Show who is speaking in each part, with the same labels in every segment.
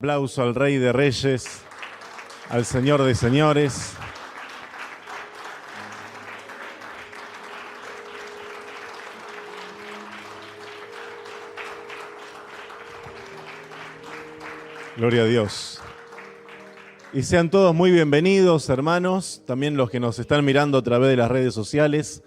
Speaker 1: Aplauso al Rey de Reyes, al Señor de Señores. Gloria a Dios. Y sean todos muy bienvenidos, hermanos. También los que nos están mirando a través de las redes sociales,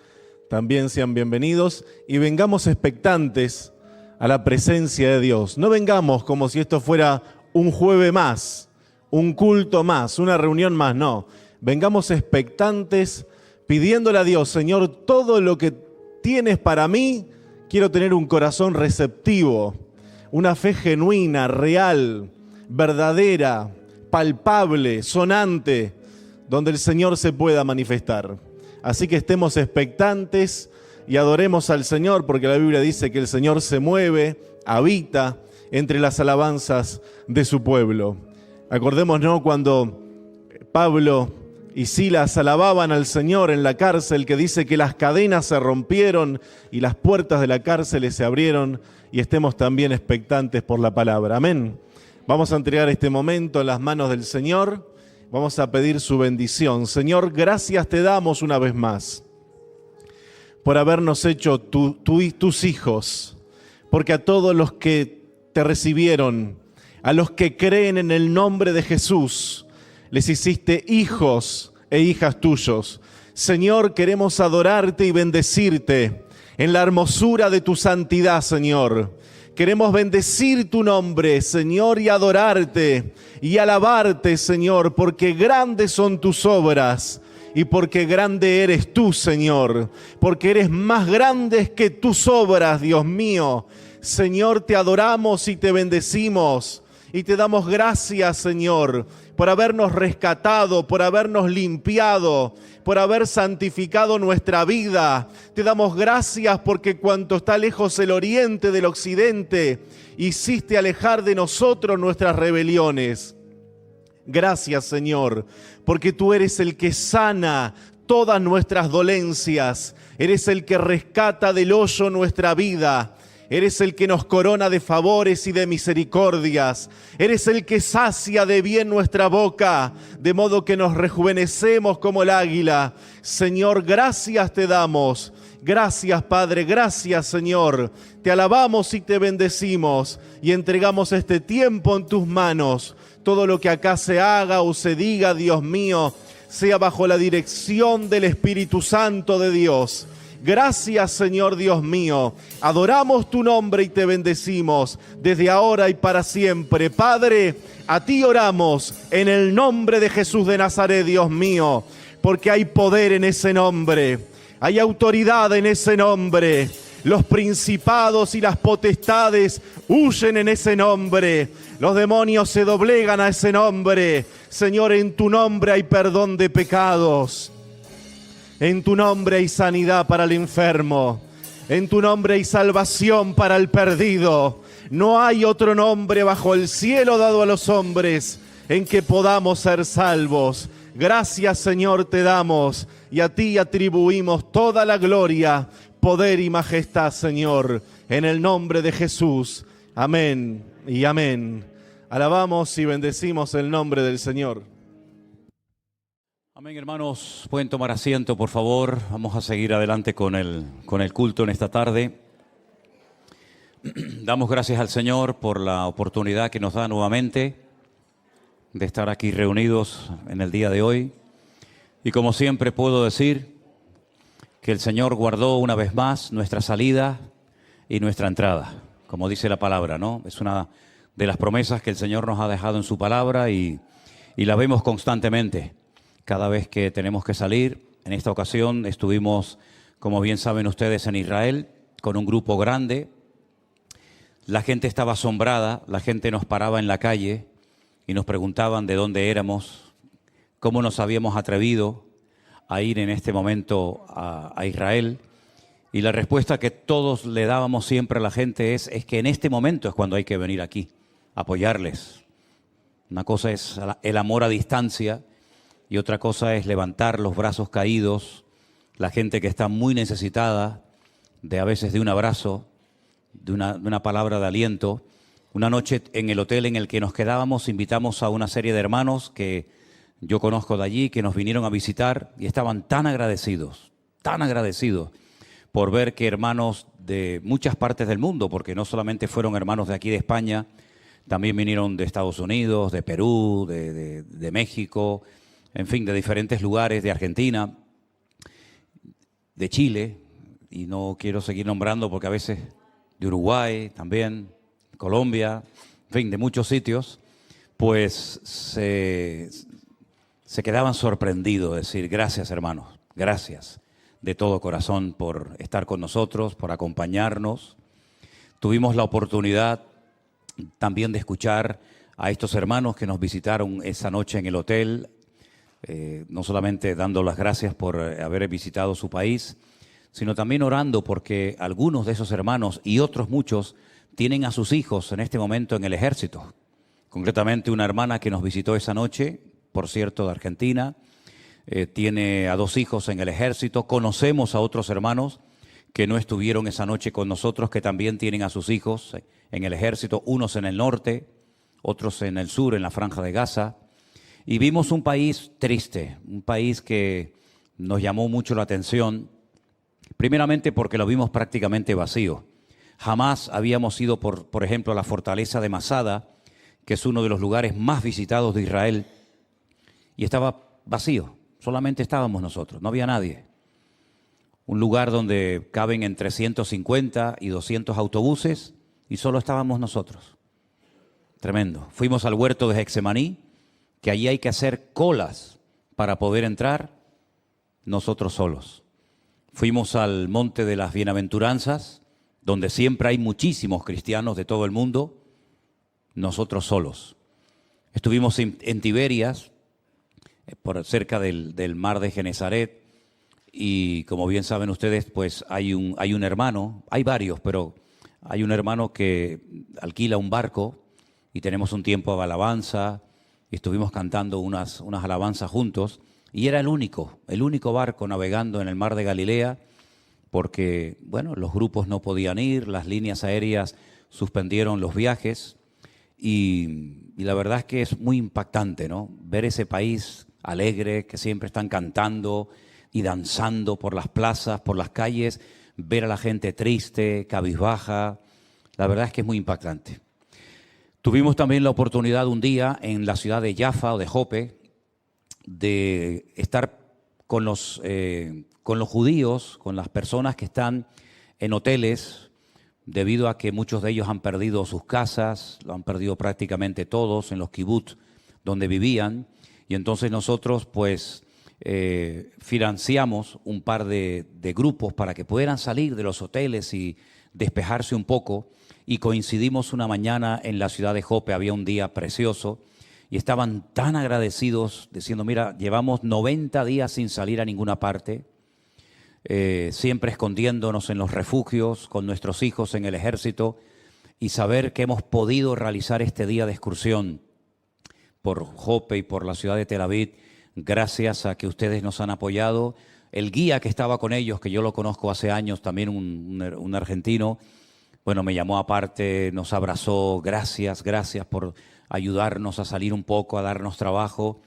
Speaker 1: también sean bienvenidos. Y vengamos expectantes a la presencia de Dios. No vengamos como si esto fuera un jueves más, un culto más, una reunión más, no. Vengamos expectantes, pidiéndole a Dios, Señor, todo lo que tienes para mí, quiero tener un corazón receptivo, una fe genuina, real, verdadera, palpable, sonante, donde el Señor se pueda manifestar. Así que estemos expectantes y adoremos al Señor, porque la Biblia dice que el Señor se mueve, habita entre las alabanzas de su pueblo. Acordémonos cuando Pablo y Silas alababan al Señor en la cárcel, que dice que las cadenas se rompieron y las puertas de la cárcel se abrieron, y estemos también expectantes por la palabra. Amén. Vamos a entregar este momento en las manos del Señor. Vamos a pedir su bendición. Señor, gracias te damos una vez más por habernos hecho tus hijos, porque a todos los que te recibieron, a los que creen en el nombre de Jesús, les hiciste hijos e hijas tuyos. Señor, queremos adorarte y bendecirte en la hermosura de tu santidad, Señor. Queremos bendecir tu nombre, Señor, y adorarte y alabarte, Señor, porque grandes son tus obras y porque grande eres tú, Señor, porque eres más grande que tus obras, Dios mío. Señor, te adoramos y te bendecimos y te damos gracias, Señor, por habernos rescatado, por habernos limpiado, por haber santificado nuestra vida. Te damos gracias porque cuanto está lejos el oriente del occidente, hiciste alejar de nosotros nuestras rebeliones. Gracias, Señor, porque tú eres el que sana todas nuestras dolencias, eres el que rescata del hoyo nuestra vida. Eres el que nos corona de favores y de misericordias. Eres el que sacia de bien nuestra boca, de modo que nos rejuvenecemos como el águila. Señor, gracias te damos. Gracias, Padre, gracias, Señor. Te alabamos y te bendecimos y entregamos este tiempo en tus manos. Todo lo que acá se haga o se diga, Dios mío, sea bajo la dirección del Espíritu Santo de Dios. Gracias, Señor Dios mío. Adoramos tu nombre y te bendecimos desde ahora y para siempre. Padre, a ti oramos en el nombre de Jesús de Nazaret, Dios mío, porque hay poder en ese nombre, hay autoridad en ese nombre. Los principados y las potestades huyen en ese nombre. Los demonios se doblegan a ese nombre. Señor, en tu nombre hay perdón de pecados. En tu nombre hay sanidad para el enfermo. En tu nombre hay salvación para el perdido. No hay otro nombre bajo el cielo dado a los hombres en que podamos ser salvos. Gracias, Señor, te damos y a ti atribuimos toda la gloria, poder y majestad, Señor, en el nombre de Jesús. Amén y amén. Alabamos y bendecimos el nombre del Señor.
Speaker 2: Amén, hermanos. Pueden tomar asiento, por favor. Vamos a seguir adelante con el culto en esta tarde. Damos gracias al Señor por la oportunidad que nos da nuevamente de estar aquí reunidos en el día de hoy. Y como siempre puedo decir que el Señor guardó una vez más nuestra salida y nuestra entrada, como dice la palabra, ¿no? Es una de las promesas que el Señor nos ha dejado en su palabra y la vemos constantemente. Cada vez que tenemos que salir, en esta ocasión estuvimos, como bien saben ustedes, en Israel, con un grupo grande. La gente estaba asombrada, la gente nos paraba en la calle y nos preguntaban de dónde éramos, cómo nos habíamos atrevido a ir en este momento a Israel. Y la respuesta que todos le dábamos siempre a la gente es que en este momento es cuando hay que venir aquí, a apoyarles. Una cosa es el amor a distancia, y otra cosa es levantar los brazos caídos, la gente que está muy necesitada a veces de un abrazo, de una palabra de aliento, Una noche en el hotel en el que nos quedábamos, invitamos a una serie de hermanos que yo conozco de allí, que nos vinieron a visitar y estaban tan agradecidos por ver que hermanos de muchas partes del mundo, porque no solamente fueron hermanos de aquí de España, también vinieron de Estados Unidos, de Perú, de México, en fin, de diferentes lugares, de Argentina, de Chile, y no quiero seguir nombrando porque a veces de Uruguay también, Colombia, en fin, de muchos sitios, pues se quedaban sorprendidos, decir, gracias hermanos, gracias de todo corazón por estar con nosotros, por acompañarnos. Tuvimos la oportunidad también de escuchar a estos hermanos que nos visitaron esa noche en el hotel, no solamente dando las gracias por haber visitado su país, sino también orando porque algunos de esos hermanos y otros muchos tienen a sus hijos en este momento en el ejército. Concretamente una hermana que nos visitó esa noche, por cierto, de Argentina, tiene a 2 hijos en el ejército. Conocemos a otros hermanos que no estuvieron esa noche con nosotros, que también tienen a sus hijos en el ejército, unos en el norte, otros en el sur, en la Franja de Gaza. Y vimos un país triste, un país que nos llamó mucho la atención, primeramente porque lo vimos prácticamente vacío. Jamás habíamos ido, por ejemplo, a la fortaleza de Masada, que es uno de los lugares más visitados de Israel, y estaba vacío, solamente estábamos nosotros, no había nadie. Un lugar donde caben entre 150 y 200 autobuses y solo estábamos nosotros. Tremendo. Fuimos al huerto de Getsemaní, que allí hay que hacer colas para poder entrar, nosotros solos. Fuimos al Monte de las Bienaventuranzas, donde siempre hay muchísimos cristianos de todo el mundo, nosotros solos. Estuvimos en Tiberias, por cerca del mar de Genesaret, y como bien saben ustedes, pues hay un hermano, hay varios, pero hay un hermano que alquila un barco y tenemos un tiempo de alabanza y estuvimos cantando unas alabanzas juntos, y era el único barco navegando en el mar de Galilea, porque, bueno, los grupos no podían ir, las líneas aéreas suspendieron los viajes, y la verdad es que es muy impactante, ¿no? Ver ese país alegre, que siempre están cantando y danzando por las plazas, por las calles, ver a la gente triste, cabizbaja, la verdad es que es muy impactante. Tuvimos también la oportunidad un día en la ciudad de Jaffa o de Jope de estar con los judíos, con las personas que están en hoteles, debido a que muchos de ellos han perdido sus casas, lo han perdido prácticamente todos en los kibutz donde vivían, y entonces nosotros pues financiamos un par de grupos para que pudieran salir de los hoteles y despejarse un poco, y coincidimos una mañana en la ciudad de Jope, había un día precioso, y estaban tan agradecidos, diciendo, mira, llevamos 90 días sin salir a ninguna parte, siempre escondiéndonos en los refugios, con nuestros hijos en el ejército, y saber que hemos podido realizar este día de excursión por Jope y por la ciudad de Tel Aviv, gracias a que ustedes nos han apoyado. El guía que estaba con ellos, que yo lo conozco hace años, también un argentino, bueno, me llamó aparte, nos abrazó, gracias por ayudarnos a salir un poco, a darnos trabajo.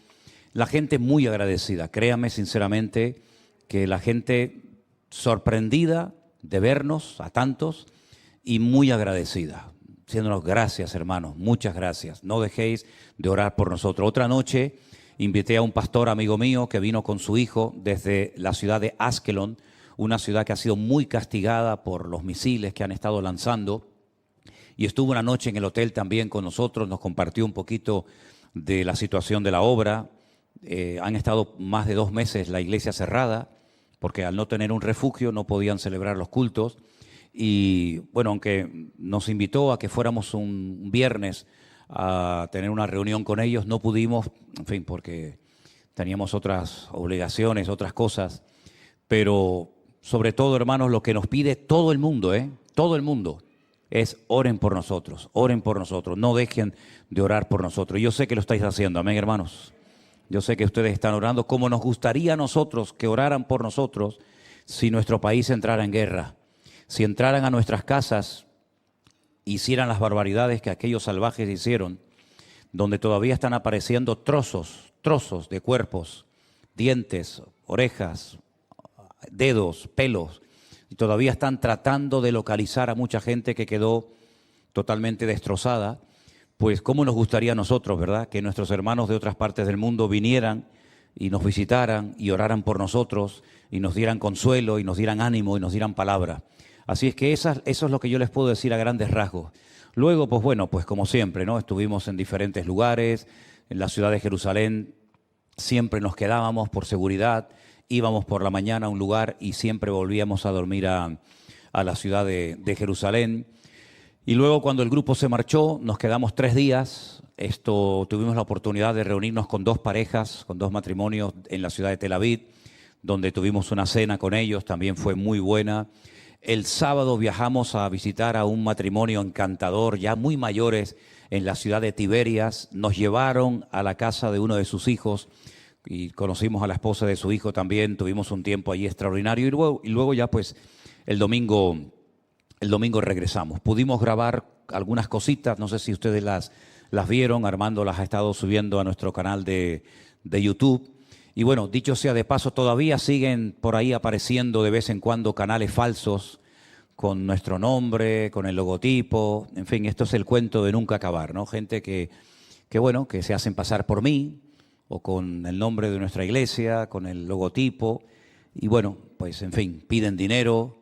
Speaker 2: La gente muy agradecida, créame sinceramente que la gente sorprendida de vernos a tantos y muy agradecida, diciéndonos gracias hermanos, muchas gracias, no dejéis de orar por nosotros. Otra noche invité a un pastor amigo mío que vino con su hijo desde la ciudad de Askelon, una ciudad que ha sido muy castigada por los misiles que han estado lanzando, y estuvo una noche en el hotel también con nosotros, nos compartió un poquito de la situación de la obra. Han estado más de 2 meses la iglesia cerrada, porque al no tener un refugio no podían celebrar los cultos, y bueno, aunque nos invitó a que fuéramos un viernes a tener una reunión con ellos, no pudimos, en fin, porque teníamos otras obligaciones, otras cosas, pero sobre todo, hermanos, lo que nos pide todo el mundo, todo el mundo, es oren por nosotros, no dejen de orar por nosotros. Yo sé que lo estáis haciendo, amén, hermanos. Yo sé que ustedes están orando como nos gustaría a nosotros que oraran por nosotros si nuestro país entrara en guerra, si entraran a nuestras casas hicieran las barbaridades que aquellos salvajes hicieron, donde todavía están apareciendo trozos de cuerpos, dientes, orejas, dedos, pelos, y todavía están tratando de localizar a mucha gente que quedó totalmente destrozada. Pues cómo nos gustaría a nosotros, ¿verdad?, que nuestros hermanos de otras partes del mundo vinieran y nos visitaran y oraran por nosotros y nos dieran consuelo y nos dieran ánimo y nos dieran palabra. Así es que eso es lo que yo les puedo decir a grandes rasgos. Luego, pues bueno, pues como siempre, ¿no? Estuvimos en diferentes lugares, en la ciudad de Jerusalén siempre nos quedábamos por seguridad, íbamos por la mañana a un lugar y siempre volvíamos a dormir a la ciudad de Jerusalén. Y luego cuando el grupo se marchó, nos quedamos 3 días. Tuvimos la oportunidad de reunirnos con 2 parejas, con 2 matrimonios en la ciudad de Tel Aviv, donde tuvimos una cena con ellos, también fue muy buena. El sábado viajamos a visitar a un matrimonio encantador, ya muy mayores, en la ciudad de Tiberias. Nos llevaron a la casa de uno de sus hijos y conocimos a la esposa de su hijo también. Tuvimos un tiempo allí extraordinario y luego ya pues el domingo regresamos. Pudimos grabar algunas cositas, no sé si ustedes las vieron, Armando las ha estado subiendo a nuestro canal de YouTube. Y bueno, dicho sea de paso, todavía siguen por ahí apareciendo de vez en cuando canales falsos con nuestro nombre, con el logotipo. En fin, esto es el cuento de nunca acabar, ¿no? Gente que se hacen pasar por mí o con el nombre de nuestra iglesia, con el logotipo. Y bueno, pues en fin, piden dinero,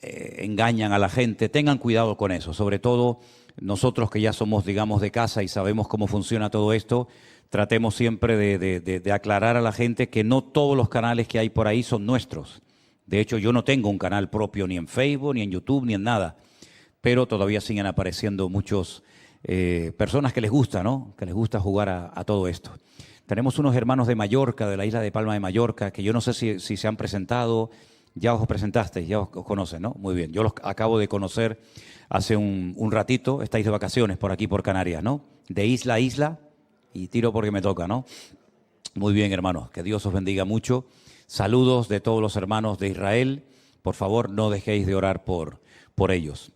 Speaker 2: engañan a la gente. Tengan cuidado con eso, sobre todo nosotros que ya somos, digamos, de casa y sabemos cómo funciona todo esto. Tratemos siempre de aclarar a la gente que no todos los canales que hay por ahí son nuestros. De hecho, yo no tengo un canal propio ni en Facebook, ni en YouTube, ni en nada. Pero todavía siguen apareciendo muchas personas que les gusta, ¿no? Que les gusta jugar a todo esto. Tenemos unos hermanos de Mallorca, de la isla de Palma de Mallorca, que yo no sé si se han presentado. Ya os presentasteis, ya os conocen, ¿no? Muy bien. Yo los acabo de conocer hace un ratito. Estáis de vacaciones por aquí, por Canarias, ¿no? De isla a isla. Y tiro porque me toca, ¿no? Muy bien, hermanos, que Dios os bendiga mucho. Saludos de todos los hermanos de Israel. Por favor, no dejéis de orar por ellos.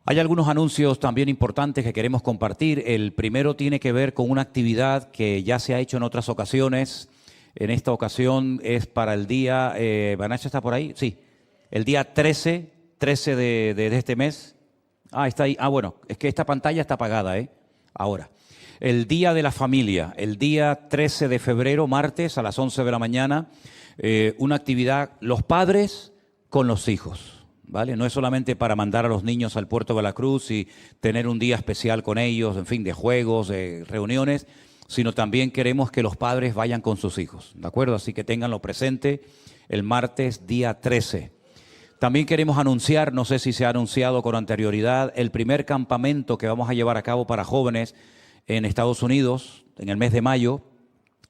Speaker 2: Hay algunos anuncios también importantes que queremos compartir. El primero tiene que ver con una actividad que ya se ha hecho en otras ocasiones. En esta ocasión es para el día... ¿Banacha está por ahí? Sí. El día 13 de este mes. Ah, está ahí. Ah, bueno, es que esta pantalla está apagada, ahora. El Día de la Familia, el día 13 de febrero, martes, a las 11 de la mañana, una actividad, los padres con los hijos, ¿vale? No es solamente para mandar a los niños al puerto de la Cruz y tener un día especial con ellos, en fin, de juegos, de reuniones, sino también queremos que los padres vayan con sus hijos, ¿de acuerdo? Así que ténganlo presente el martes, día 13. También queremos anunciar, no sé si se ha anunciado con anterioridad, el primer campamento que vamos a llevar a cabo para jóvenes en Estados Unidos, en el mes de mayo.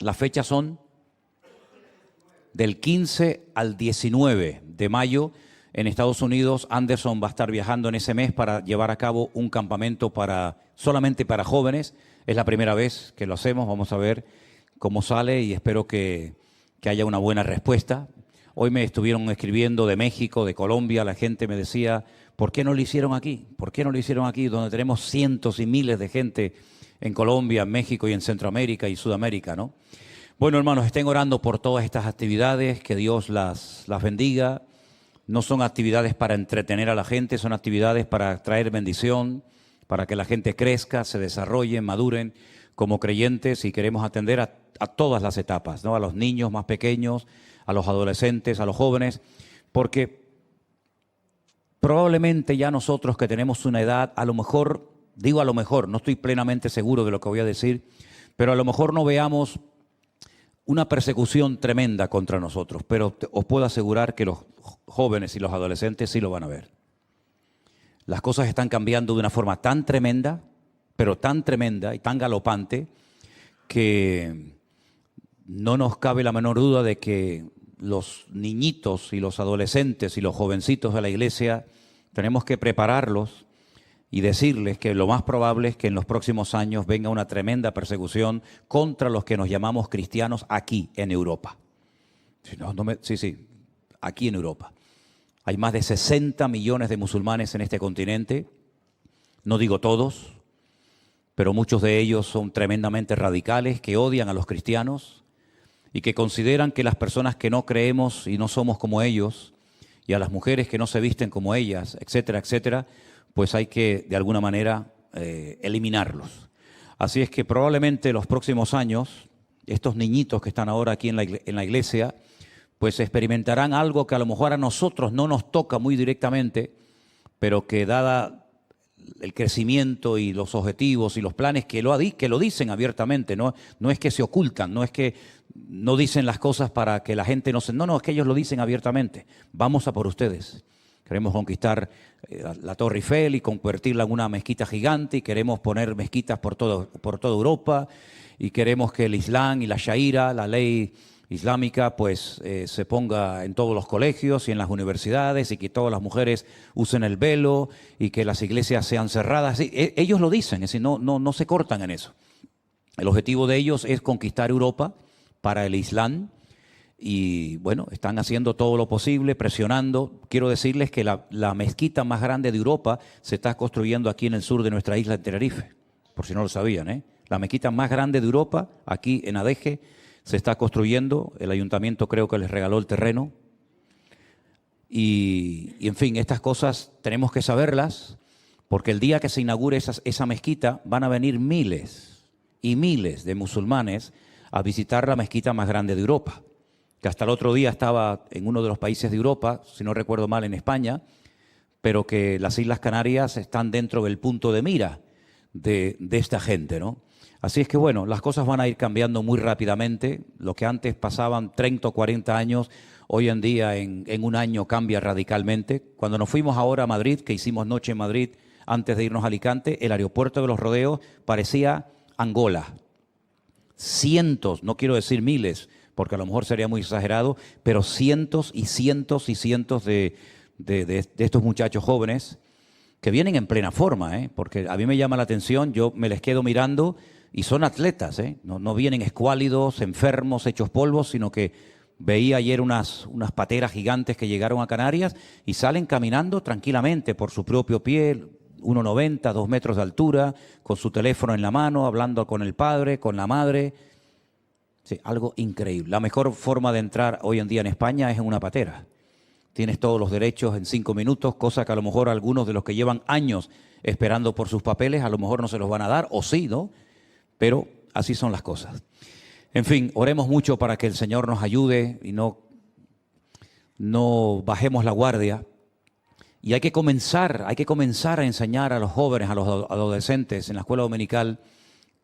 Speaker 2: Las fechas son del 15 al 19 de mayo. En Estados Unidos, Anderson va a estar viajando en ese mes para llevar a cabo un campamento solamente para jóvenes. Es la primera vez que lo hacemos, vamos a ver cómo sale y espero que haya una buena respuesta. Hoy me estuvieron escribiendo de México, de Colombia, la gente me decía, ¿por qué no lo hicieron aquí? ¿Por qué no lo hicieron aquí, donde tenemos cientos y miles de gente en Colombia, en México y en Centroamérica y Sudamérica, ¿no? Bueno, hermanos, estén orando por todas estas actividades, que Dios las bendiga. No son actividades para entretener a la gente, son actividades para traer bendición, para que la gente crezca, se desarrollen, maduren como creyentes, y queremos atender a todas las etapas, ¿no? A los niños más pequeños, a los adolescentes, a los jóvenes, porque probablemente ya nosotros que tenemos una edad, a lo mejor, digo a lo mejor, no estoy plenamente seguro de lo que voy a decir, pero a lo mejor no veamos una persecución tremenda contra nosotros, pero os puedo asegurar que los jóvenes y los adolescentes sí lo van a ver. Las cosas están cambiando de una forma tan tremenda, pero tan tremenda y tan galopante, que no nos cabe la menor duda de que los niñitos y los adolescentes y los jovencitos de la iglesia tenemos que prepararlos y decirles que lo más probable es que en los próximos años venga una tremenda persecución contra los que nos llamamos cristianos aquí en Europa. Sí, aquí en Europa. Hay más de 60 millones de musulmanes en este continente no digo todos, pero muchos de ellos son tremendamente radicales, que odian a los cristianos y que consideran que las personas que no creemos y no somos como ellos, y a las mujeres que no se visten como ellas, etcétera, etcétera, pues hay que de alguna manera eliminarlos. Así es que probablemente los próximos años, estos niñitos que están ahora aquí en la iglesia, pues experimentarán algo que a lo mejor a nosotros no nos toca muy directamente, pero que dada el crecimiento y los objetivos y los planes que lo dicen abiertamente, no es que se ocultan, no es que no dicen las cosas para que la gente no se... No, es que ellos lo dicen abiertamente. Vamos a por ustedes. Queremos conquistar la Torre Eiffel y convertirla en una mezquita gigante, y queremos poner mezquitas por toda Europa, y queremos que el Islam y la Sharia, la ley islámica, pues se ponga en todos los colegios y en las universidades, y que todas las mujeres usen el velo y que las iglesias sean cerradas. Ellos lo dicen, es decir, no se cortan en eso. El objetivo de ellos es conquistar Europa para el Islam, y bueno, están haciendo todo lo posible, presionando. Quiero decirles que la mezquita más grande de Europa se está construyendo aquí en el sur de nuestra isla de Tenerife, por si no lo sabían, La mezquita más grande de Europa, aquí en Adeje, se está construyendo. El ayuntamiento creo que les regaló el terreno. Y en fin, estas cosas tenemos que saberlas, porque el día que se inaugure esa mezquita van a venir miles y miles de musulmanes a visitar la mezquita más grande de Europa, que hasta el otro día estaba en uno de los países de Europa, si no recuerdo mal en España, pero que las Islas Canarias están dentro del punto de mira de esta gente, ¿no? Así es que bueno, las cosas van a ir cambiando muy rápidamente. Lo que antes pasaban 30 o 40 años, hoy en día en un año cambia radicalmente. Cuando nos fuimos ahora a Madrid, que hicimos noche en Madrid antes de irnos a Alicante, el aeropuerto de Los Rodeos parecía Angola. Cientos, no quiero decir miles, porque a lo mejor sería muy exagerado, pero cientos y cientos y cientos de estos muchachos jóvenes que vienen en plena forma, porque a mí me llama la atención, yo me les quedo mirando y son atletas, no vienen escuálidos, enfermos, hechos polvos, sino que veía ayer unas pateras gigantes que llegaron a Canarias y salen caminando tranquilamente por su propio pie, 1,90, 2 metros de altura, con su teléfono en la mano, hablando con el padre, con la madre. Sí, algo increíble. La mejor forma de entrar hoy en día en España es en una patera. Tienes todos los derechos en 5 minutos, cosa que a lo mejor algunos de los que llevan años esperando por sus papeles a lo mejor no se los van a dar, o sí, ¿no? Pero así son las cosas. En fin, oremos mucho para que el Señor nos ayude y no bajemos la guardia. Y hay que comenzar a enseñar a los jóvenes, a los adolescentes en la escuela dominical,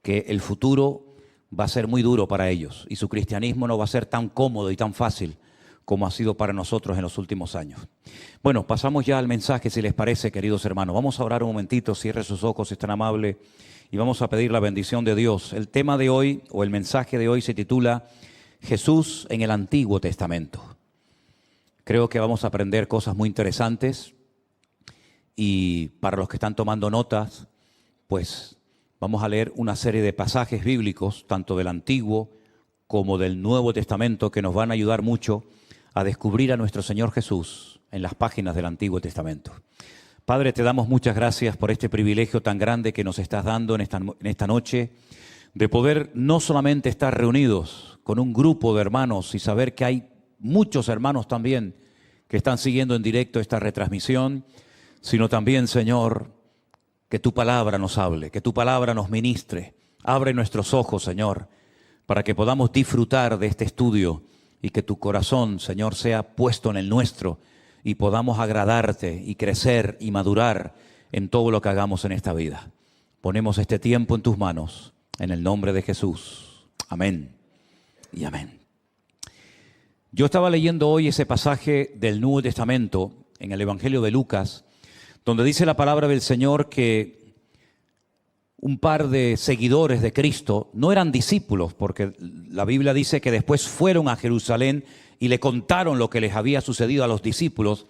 Speaker 2: que el futuro va a ser muy duro para ellos y su cristianismo no va a ser tan cómodo y tan fácil como ha sido para nosotros en los últimos años. Bueno, pasamos ya al mensaje, si les parece, queridos hermanos. Vamos a orar un momentito, cierre sus ojos, si es tan amable, y vamos a pedir la bendición de Dios. El tema de hoy, o el mensaje de hoy, se titula Jesús en el Antiguo Testamento. Creo que vamos a aprender cosas muy interesantes, y para los que están tomando notas, pues vamos a leer una serie de pasajes bíblicos, tanto del Antiguo como del Nuevo Testamento, que nos van a ayudar mucho a descubrir a nuestro Señor Jesús en las páginas del Antiguo Testamento. Padre, te damos muchas gracias por este privilegio tan grande que nos estás dando en esta noche, de poder no solamente estar reunidos con un grupo de hermanos y saber que hay muchos hermanos también que están siguiendo en directo esta retransmisión, sino también, Señor, que tu palabra nos hable, que tu palabra nos ministre. Abre nuestros ojos, Señor, para que podamos disfrutar de este estudio y que tu corazón, Señor, sea puesto en el nuestro y podamos agradarte y crecer y madurar en todo lo que hagamos en esta vida. Ponemos este tiempo en tus manos, en el nombre de Jesús. Amén y amén. Yo estaba leyendo hoy ese pasaje del Nuevo Testamento en el Evangelio de Lucas, donde dice la palabra del Señor que un par de seguidores de Cristo, no eran discípulos, porque la Biblia dice que después fueron a Jerusalén y le contaron lo que les había sucedido a los discípulos,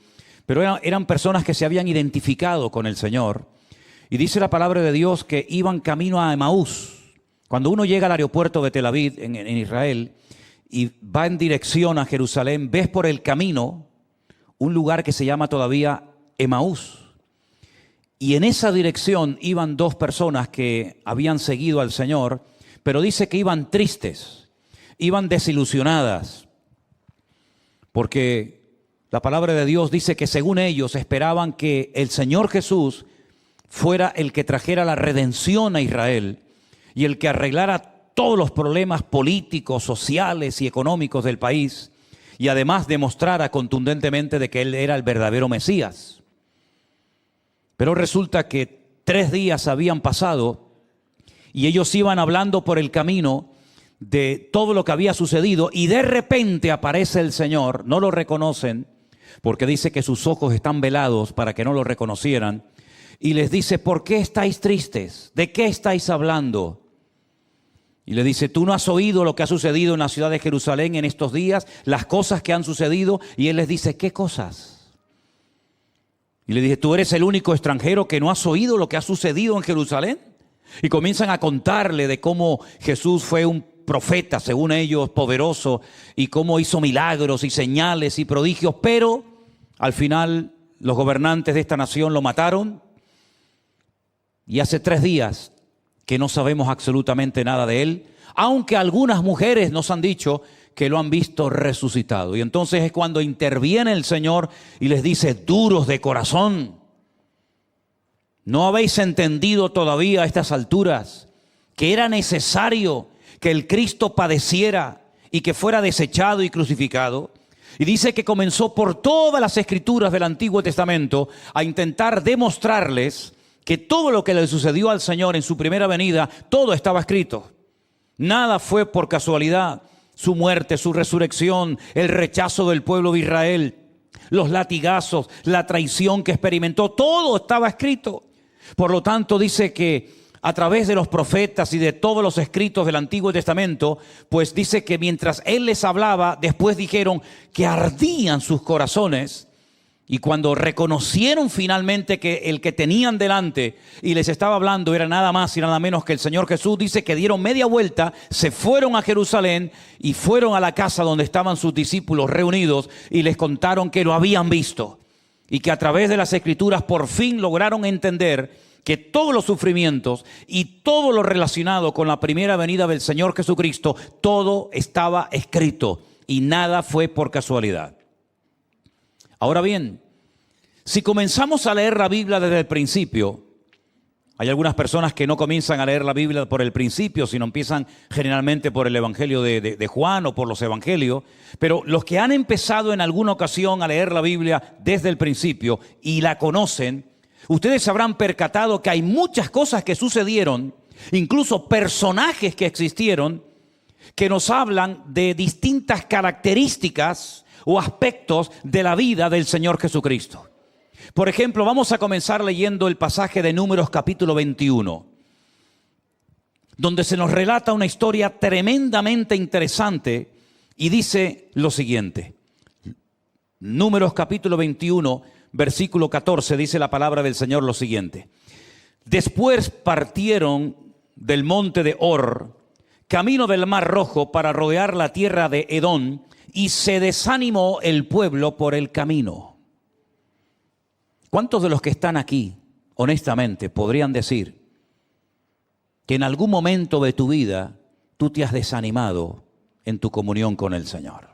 Speaker 2: pero eran personas que se habían identificado con el Señor. Y dice la palabra de Dios que iban camino a Emaús. Cuando uno llega al aeropuerto de Tel Aviv, en Israel, y va en dirección a Jerusalén, ves por el camino un lugar que se llama todavía Emaús. y en esa dirección iban dos personas que habían seguido al Señor, pero dice que iban tristes, iban desilusionadas, porque la palabra de Dios dice que según ellos esperaban que el Señor Jesús fuera el que trajera la redención a Israel y el que arreglara todos los problemas políticos, sociales y económicos del país, y además demostrara contundentemente de que Él era el verdadero Mesías. Pero resulta que 3 días habían pasado y ellos iban hablando por el camino de todo lo que había sucedido, y de repente aparece el Señor. No lo reconocen porque dice que sus ojos están velados para que no lo reconocieran, y les dice: ¿por qué estáis tristes? ¿De qué estáis hablando? Y le dice: ¿tú no has oído lo que ha sucedido en la ciudad de Jerusalén en estos días? Las cosas que han sucedido. Y él les dice: ¿qué cosas? Y le dice: ¿tú eres el único extranjero que no has oído lo que ha sucedido en Jerusalén? Y comienzan a contarle de cómo Jesús fue un profeta, según ellos, poderoso, y cómo hizo milagros y señales y prodigios, pero al final los gobernantes de esta nación lo mataron, y hace 3 días que no sabemos absolutamente nada de él, aunque algunas mujeres nos han dicho que lo han visto resucitado. Y entonces es cuando interviene el Señor y les dice: duros de corazón, ¿no habéis entendido todavía a estas alturas que era necesario que el Cristo padeciera y que fuera desechado y crucificado? Y dice que comenzó por todas las escrituras del Antiguo Testamento a intentar demostrarles que todo lo que le sucedió al Señor en su primera venida, todo estaba escrito. Nada fue por casualidad. Su muerte, su resurrección, el rechazo del pueblo de Israel, los latigazos, la traición que experimentó, todo estaba escrito. Por lo tanto, dice que a través de los profetas y de todos los escritos del Antiguo Testamento, pues dice que mientras Él les hablaba, después dijeron que ardían sus corazones. Y cuando reconocieron finalmente que el que tenían delante y les estaba hablando era nada más y nada menos que el Señor Jesús, dice que dieron media vuelta, se fueron a Jerusalén y fueron a la casa donde estaban sus discípulos reunidos y les contaron que lo habían visto. Y que a través de las Escrituras por fin lograron entender que todos los sufrimientos y todo lo relacionado con la primera venida del Señor Jesucristo, todo estaba escrito y nada fue por casualidad. Ahora bien, si comenzamos a leer la Biblia desde el principio, hay algunas personas que no comienzan a leer la Biblia por el principio, sino empiezan generalmente por el Evangelio de Juan o por los Evangelios, pero los que han empezado en alguna ocasión a leer la Biblia desde el principio y la conocen, ustedes habrán percatado que hay muchas cosas que sucedieron, incluso personajes que existieron, que nos hablan de distintas características o aspectos de la vida del Señor Jesucristo. Por ejemplo, vamos a comenzar leyendo el pasaje de Números capítulo 21, donde se nos relata una historia tremendamente interesante y dice lo siguiente. Números capítulo 21, versículo 14, dice la palabra del Señor lo siguiente. Después partieron del monte de Hor, camino del Mar Rojo, para rodear la tierra de Edom, y se desanimó el pueblo por el camino. ¿Cuántos de los que están aquí, honestamente, podrían decir que en algún momento de tu vida tú te has desanimado en tu comunión con el Señor?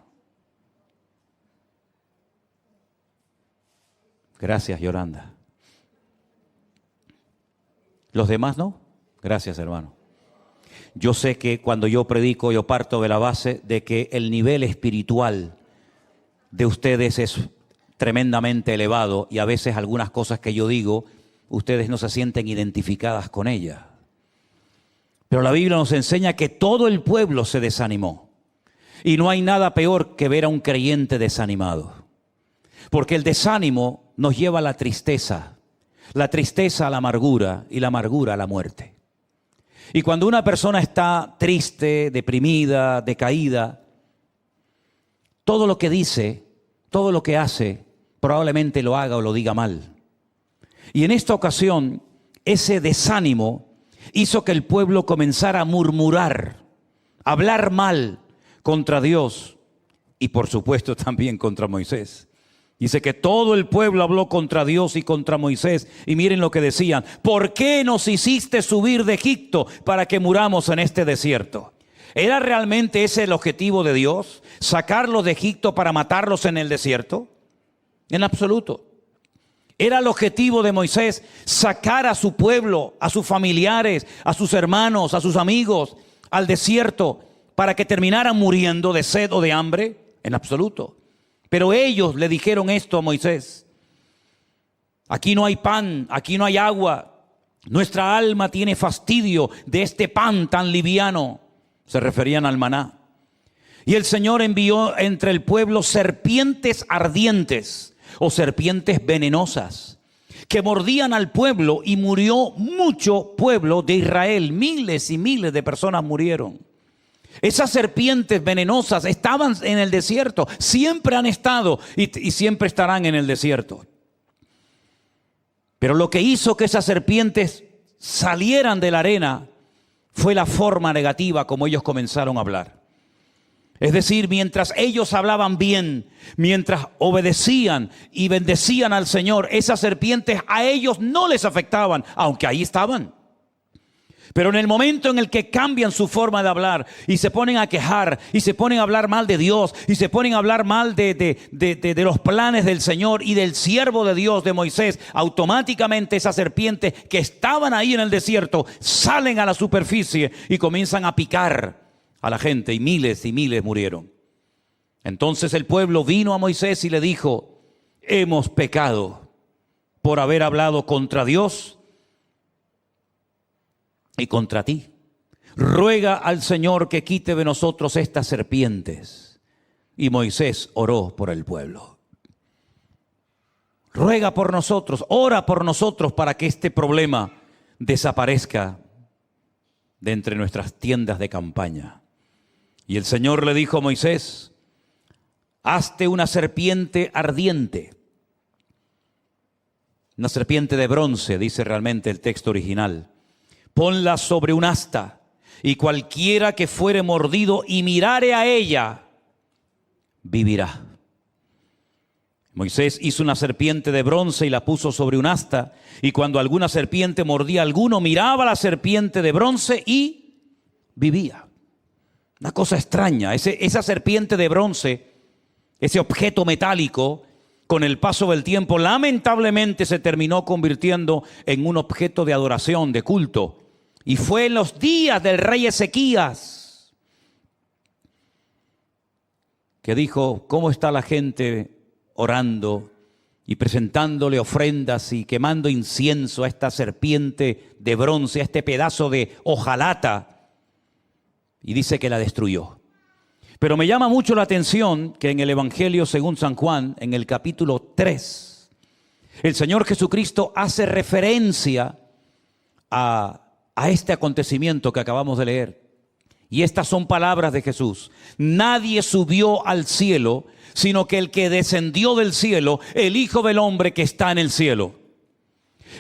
Speaker 2: Gracias, Yolanda. ¿Los demás no? Gracias, hermano. Yo sé que cuando yo predico, yo parto de la base de que el nivel espiritual de ustedes es tremendamente elevado y a veces algunas cosas que yo digo, ustedes no se sienten identificadas con ellas. Pero la Biblia nos enseña que todo el pueblo se desanimó. Y no hay nada peor que ver a un creyente desanimado. Porque el desánimo nos lleva a la tristeza a la amargura y la amargura a la muerte. Y cuando una persona está triste, deprimida, decaída, todo lo que dice, todo lo que hace, probablemente lo haga o lo diga mal. Y en esta ocasión, ese desánimo hizo que el pueblo comenzara a murmurar, a hablar mal contra Dios y por supuesto también contra Moisés. Dice que todo el pueblo habló contra Dios y contra Moisés. Y miren lo que decían: ¿por qué nos hiciste subir de Egipto para que muramos en este desierto? ¿Era realmente ese el objetivo de Dios? ¿Sacarlos de Egipto para matarlos en el desierto? En absoluto. Era el objetivo de Moisés sacar a su pueblo, a sus familiares, a sus hermanos, a sus amigos al desierto para que terminaran muriendo de sed o de hambre. En absoluto. Pero ellos le dijeron esto a Moisés: aquí no hay pan, aquí no hay agua. Nuestra alma tiene fastidio de este pan tan liviano. Se referían al maná. Y el Señor envió entre el pueblo serpientes ardientes o serpientes venenosas que mordían al pueblo, y murió mucho pueblo de Israel. Miles y miles de personas murieron. Esas serpientes venenosas estaban en el desierto, siempre han estado y siempre estarán en el desierto. Pero lo que hizo que esas serpientes salieran de la arena fue la forma negativa como ellos comenzaron a hablar. Es decir, mientras ellos hablaban bien, mientras obedecían y bendecían al Señor, esas serpientes a ellos no les afectaban, aunque ahí estaban. Pero en el momento en el que cambian su forma de hablar y se ponen a quejar y se ponen a hablar mal de Dios y se ponen a hablar mal de los planes del Señor y del siervo de Dios, de Moisés, automáticamente esas serpientes que estaban ahí en el desierto salen a la superficie y comienzan a picar a la gente, y miles murieron. Entonces el pueblo vino a Moisés y le dijo: hemos pecado por haber hablado contra Dios y contra ti. Ruega al Señor que quite de nosotros estas serpientes. Y Moisés oró por el pueblo. Ruega por nosotros, ora por nosotros para que este problema desaparezca de entre nuestras tiendas de campaña. Y el Señor le dijo a Moisés: hazte una serpiente ardiente. Una serpiente de bronce, dice realmente el texto original. Ponla sobre un asta, y cualquiera que fuere mordido y mirare a ella, vivirá. Moisés hizo una serpiente de bronce y la puso sobre un asta, y cuando alguna serpiente mordía a alguno, miraba a la serpiente de bronce y vivía. Una cosa extraña, esa serpiente de bronce, ese objeto metálico, con el paso del tiempo, lamentablemente se terminó convirtiendo en un objeto de adoración, de culto. Y fue en los días del rey Ezequías que dijo: ¿cómo está la gente orando y presentándole ofrendas y quemando incienso a esta serpiente de bronce, a este pedazo de hojalata? Y dice que la destruyó. Pero me llama mucho la atención que en el Evangelio según San Juan, en el capítulo 3, el Señor Jesucristo hace referencia a este acontecimiento que acabamos de leer. Y estas son palabras de Jesús: nadie subió al cielo, sino que el que descendió del cielo, el Hijo del Hombre que está en el cielo.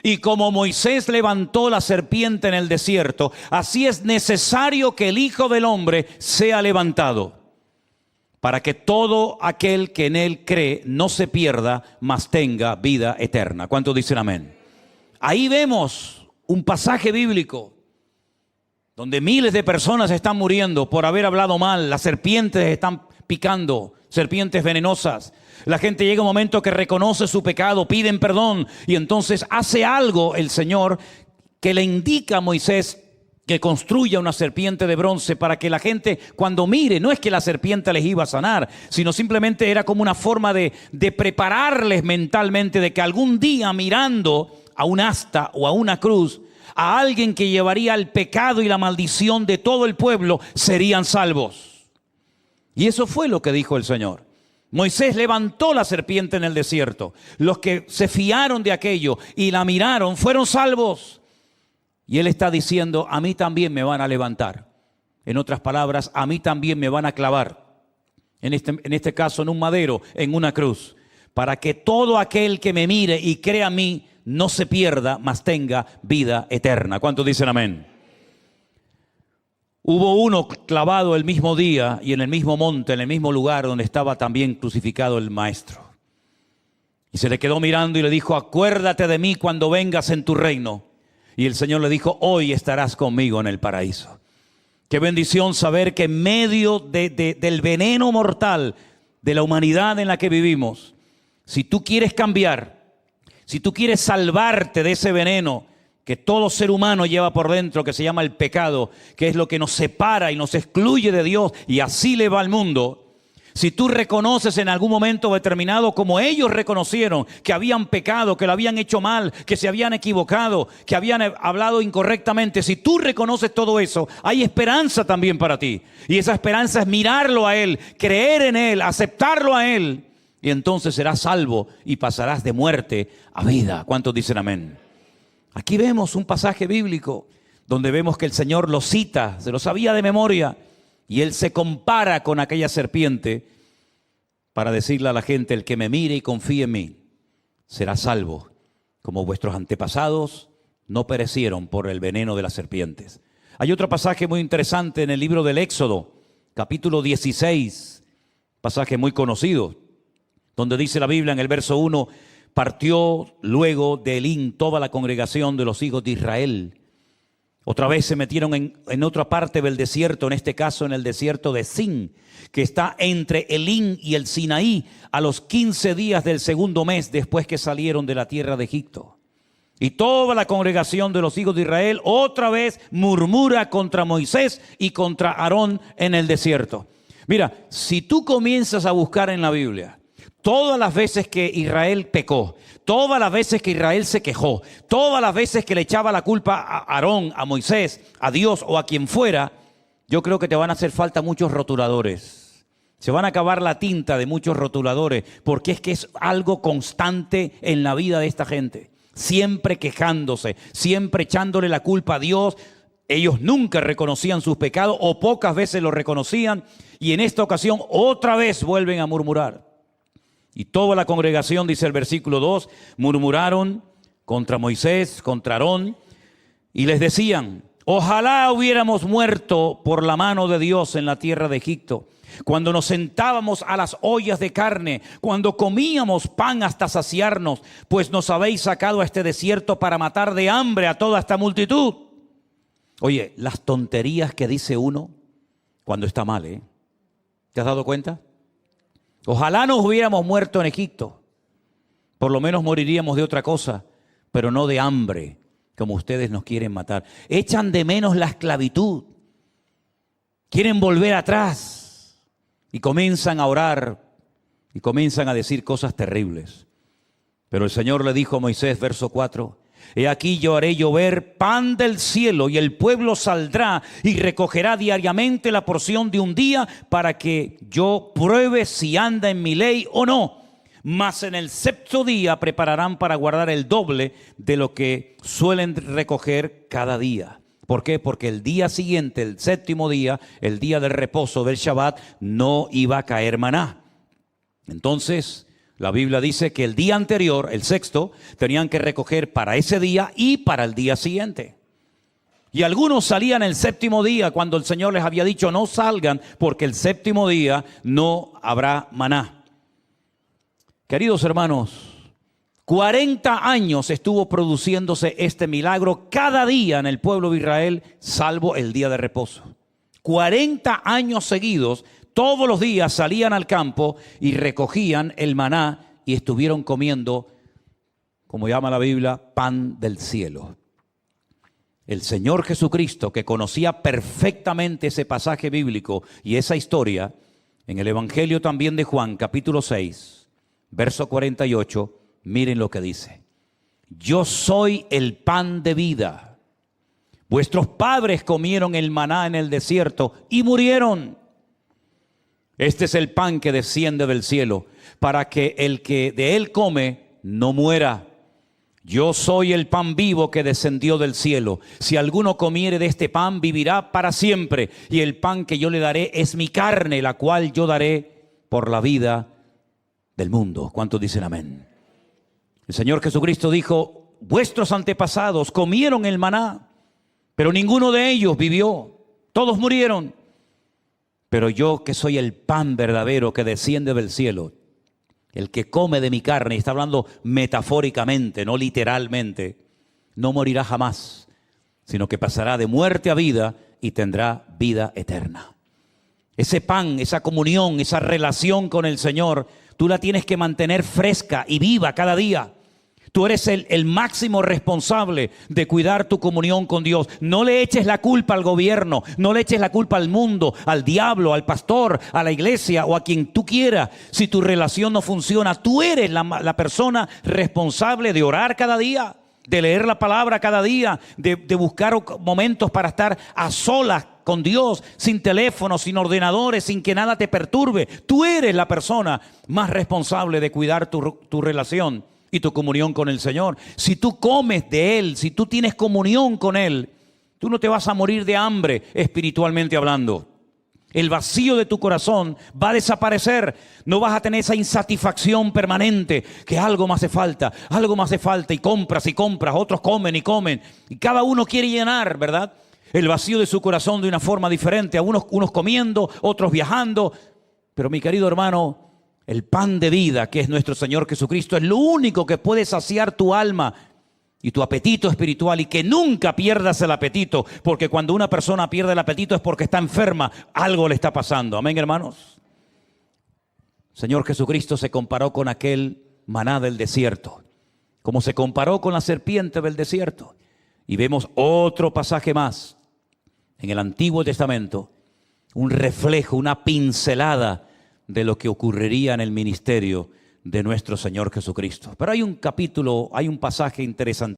Speaker 2: Y como Moisés levantó la serpiente en el desierto, así es necesario que el Hijo del Hombre sea levantado, para que todo aquel que en él cree no se pierda, mas tenga vida eterna. ¿Cuántos dicen amén? Ahí vemos un pasaje bíblico donde miles de personas están muriendo por haber hablado mal. Las serpientes están picando, serpientes venenosas. La gente llega un momento que reconoce su pecado, piden perdón, y entonces hace algo el Señor que le indica a Moisés que construya una serpiente de bronce para que la gente, cuando mire, no es que la serpiente les iba a sanar, sino simplemente era como una forma de prepararles mentalmente de que algún día, mirando a un asta o a una cruz, a alguien que llevaría el pecado y la maldición de todo el pueblo, serían salvos. Y eso fue lo que dijo el Señor. Moisés levantó la serpiente en el desierto. Los que se fiaron de aquello y la miraron fueron salvos. Y Él está diciendo: a mí también me van a levantar. En otras palabras, a mí también me van a clavar. En este caso, en un madero, en una cruz. Para que todo aquel que me mire y crea a mí no se pierda, mas tenga vida eterna. ¿Cuántos dicen amén? Hubo uno clavado el mismo día y en el mismo monte, en el mismo lugar donde estaba también crucificado el Maestro. Y se le quedó mirando y le dijo: acuérdate de mí cuando vengas en tu reino. Y el Señor le dijo: hoy estarás conmigo en el paraíso. Qué bendición saber que en medio del veneno mortal de la humanidad en la que vivimos, si tú quieres cambiar, si tú quieres salvarte de ese veneno que todo ser humano lleva por dentro, que se llama el pecado, que es lo que nos separa y nos excluye de Dios, y así le va al mundo. Si tú reconoces en algún momento determinado, como ellos reconocieron, que habían pecado, que lo habían hecho mal, que se habían equivocado, que habían hablado incorrectamente, si tú reconoces todo eso, hay esperanza también para ti. Y esa esperanza es mirarlo a Él, creer en Él, aceptarlo a Él. Y entonces serás salvo y pasarás de muerte a vida. ¿Cuántos dicen amén? Aquí vemos un pasaje bíblico donde vemos que el Señor lo cita, se lo sabía de memoria, y Él se compara con aquella serpiente para decirle a la gente: el que me mire y confíe en mí será salvo, como vuestros antepasados no perecieron por el veneno de las serpientes. Hay otro pasaje muy interesante en el libro del Éxodo, capítulo 16, pasaje muy conocido, donde dice la Biblia en el verso 1: partió luego de Elín toda la congregación de los hijos de Israel. Otra vez se metieron en otra parte del desierto, en este caso en el desierto de Sin, que está entre Elín y el Sinaí, a los 15 días del segundo mes después que salieron de la tierra de Egipto. Y toda la congregación de los hijos de Israel otra vez murmura contra Moisés y contra Aarón en el desierto. Mira, si tú comienzas a buscar en la Biblia todas las veces que Israel pecó, todas las veces que Israel se quejó, todas las veces que le echaba la culpa a Aarón, a Moisés, a Dios o a quien fuera, yo creo que te van a hacer falta muchos rotuladores. Se van a acabar la tinta de muchos rotuladores, porque es que es algo constante en la vida de esta gente. Siempre quejándose, siempre echándole la culpa a Dios. Ellos nunca reconocían sus pecados o pocas veces lo reconocían, y en esta ocasión otra vez vuelven a murmurar. Y toda la congregación, dice el versículo 2, murmuraron contra Moisés, contra Aarón, y les decían: ojalá hubiéramos muerto por la mano de Dios en la tierra de Egipto, cuando nos sentábamos a las ollas de carne, cuando comíamos pan hasta saciarnos, pues nos habéis sacado a este desierto para matar de hambre a toda esta multitud. Oye, las tonterías que dice uno cuando está mal, ¿eh? ¿Te has dado cuenta? Ojalá nos hubiéramos muerto en Egipto. Por lo menos moriríamos de otra cosa, pero no de hambre, como ustedes nos quieren matar. Echan de menos la esclavitud. Quieren volver atrás. Y comienzan a orar y comienzan a decir cosas terribles. Pero el Señor le dijo a Moisés, verso 4: he aquí yo haré llover pan del cielo, y el pueblo saldrá y recogerá diariamente la porción de un día, para que yo pruebe si anda en mi ley o no. Mas en el sexto día prepararán para guardar el doble de lo que suelen recoger cada día. ¿Por qué? Porque el día siguiente, el séptimo día, el día del reposo del Shabbat, no iba a caer maná. Entonces la Biblia dice que el día anterior, el sexto, tenían que recoger para ese día y para el día siguiente. Y algunos salían el séptimo día, cuando el Señor les había dicho: no salgan, porque el séptimo día no habrá maná. Queridos hermanos, 40 años estuvo produciéndose este milagro cada día en el pueblo de Israel, salvo el día de reposo. 40 años seguidos. Todos los días salían al campo y recogían el maná y estuvieron comiendo, como llama la Biblia, pan del cielo. El Señor Jesucristo, que conocía perfectamente ese pasaje bíblico y esa historia, en el Evangelio también de Juan, capítulo 6, verso 48, miren lo que dice: yo soy el pan de vida. Vuestros padres comieron el maná en el desierto y murieron. Este es el pan que desciende del cielo, para que el que de él come no muera. Yo soy el pan vivo que descendió del cielo. Si alguno comiere de este pan, vivirá para siempre. Y el pan que yo le daré es mi carne, la cual yo daré por la vida del mundo. ¿Cuántos dicen amén? El Señor Jesucristo dijo: vuestros antepasados comieron el maná, pero ninguno de ellos vivió. Todos murieron. Pero yo, que soy el pan verdadero que desciende del cielo, el que come de mi carne, y está hablando metafóricamente, no literalmente, no morirá jamás, sino que pasará de muerte a vida y tendrá vida eterna. Ese pan, esa comunión, esa relación con el Señor, tú la tienes que mantener fresca y viva cada día. Tú eres el máximo responsable de cuidar tu comunión con Dios. No le eches la culpa al gobierno, no le eches la culpa al mundo, al diablo, al pastor, a la iglesia o a quien tú quieras. Si tu relación no funciona, tú eres la persona responsable de orar cada día, de leer la palabra cada día, de buscar momentos para estar a solas con Dios, sin teléfono, sin ordenadores, sin que nada te perturbe. Tú eres la persona más responsable de cuidar tu relación y tu comunión con el Señor. Si tú comes de Él, si tú tienes comunión con Él, tú no te vas a morir de hambre espiritualmente hablando. El vacío de tu corazón va a desaparecer. No vas a tener esa insatisfacción permanente, que algo me hace falta, y compras, otros comen y comen. Y cada uno quiere llenar, ¿verdad?, el vacío de su corazón de una forma diferente. Unos comiendo, otros viajando. Pero mi querido hermano, el pan de vida, que es nuestro Señor Jesucristo, es lo único que puede saciar tu alma y tu apetito espiritual, y que nunca pierdas el apetito, porque cuando una persona pierde el apetito es porque está enferma, algo le está pasando. Amén, hermanos. Señor Jesucristo se comparó con aquel maná del desierto, como se comparó con la serpiente del desierto. Y vemos otro pasaje más en el Antiguo Testamento, un reflejo, una pincelada de lo que ocurriría en el ministerio de nuestro Señor Jesucristo. Pero hay un pasaje interesante.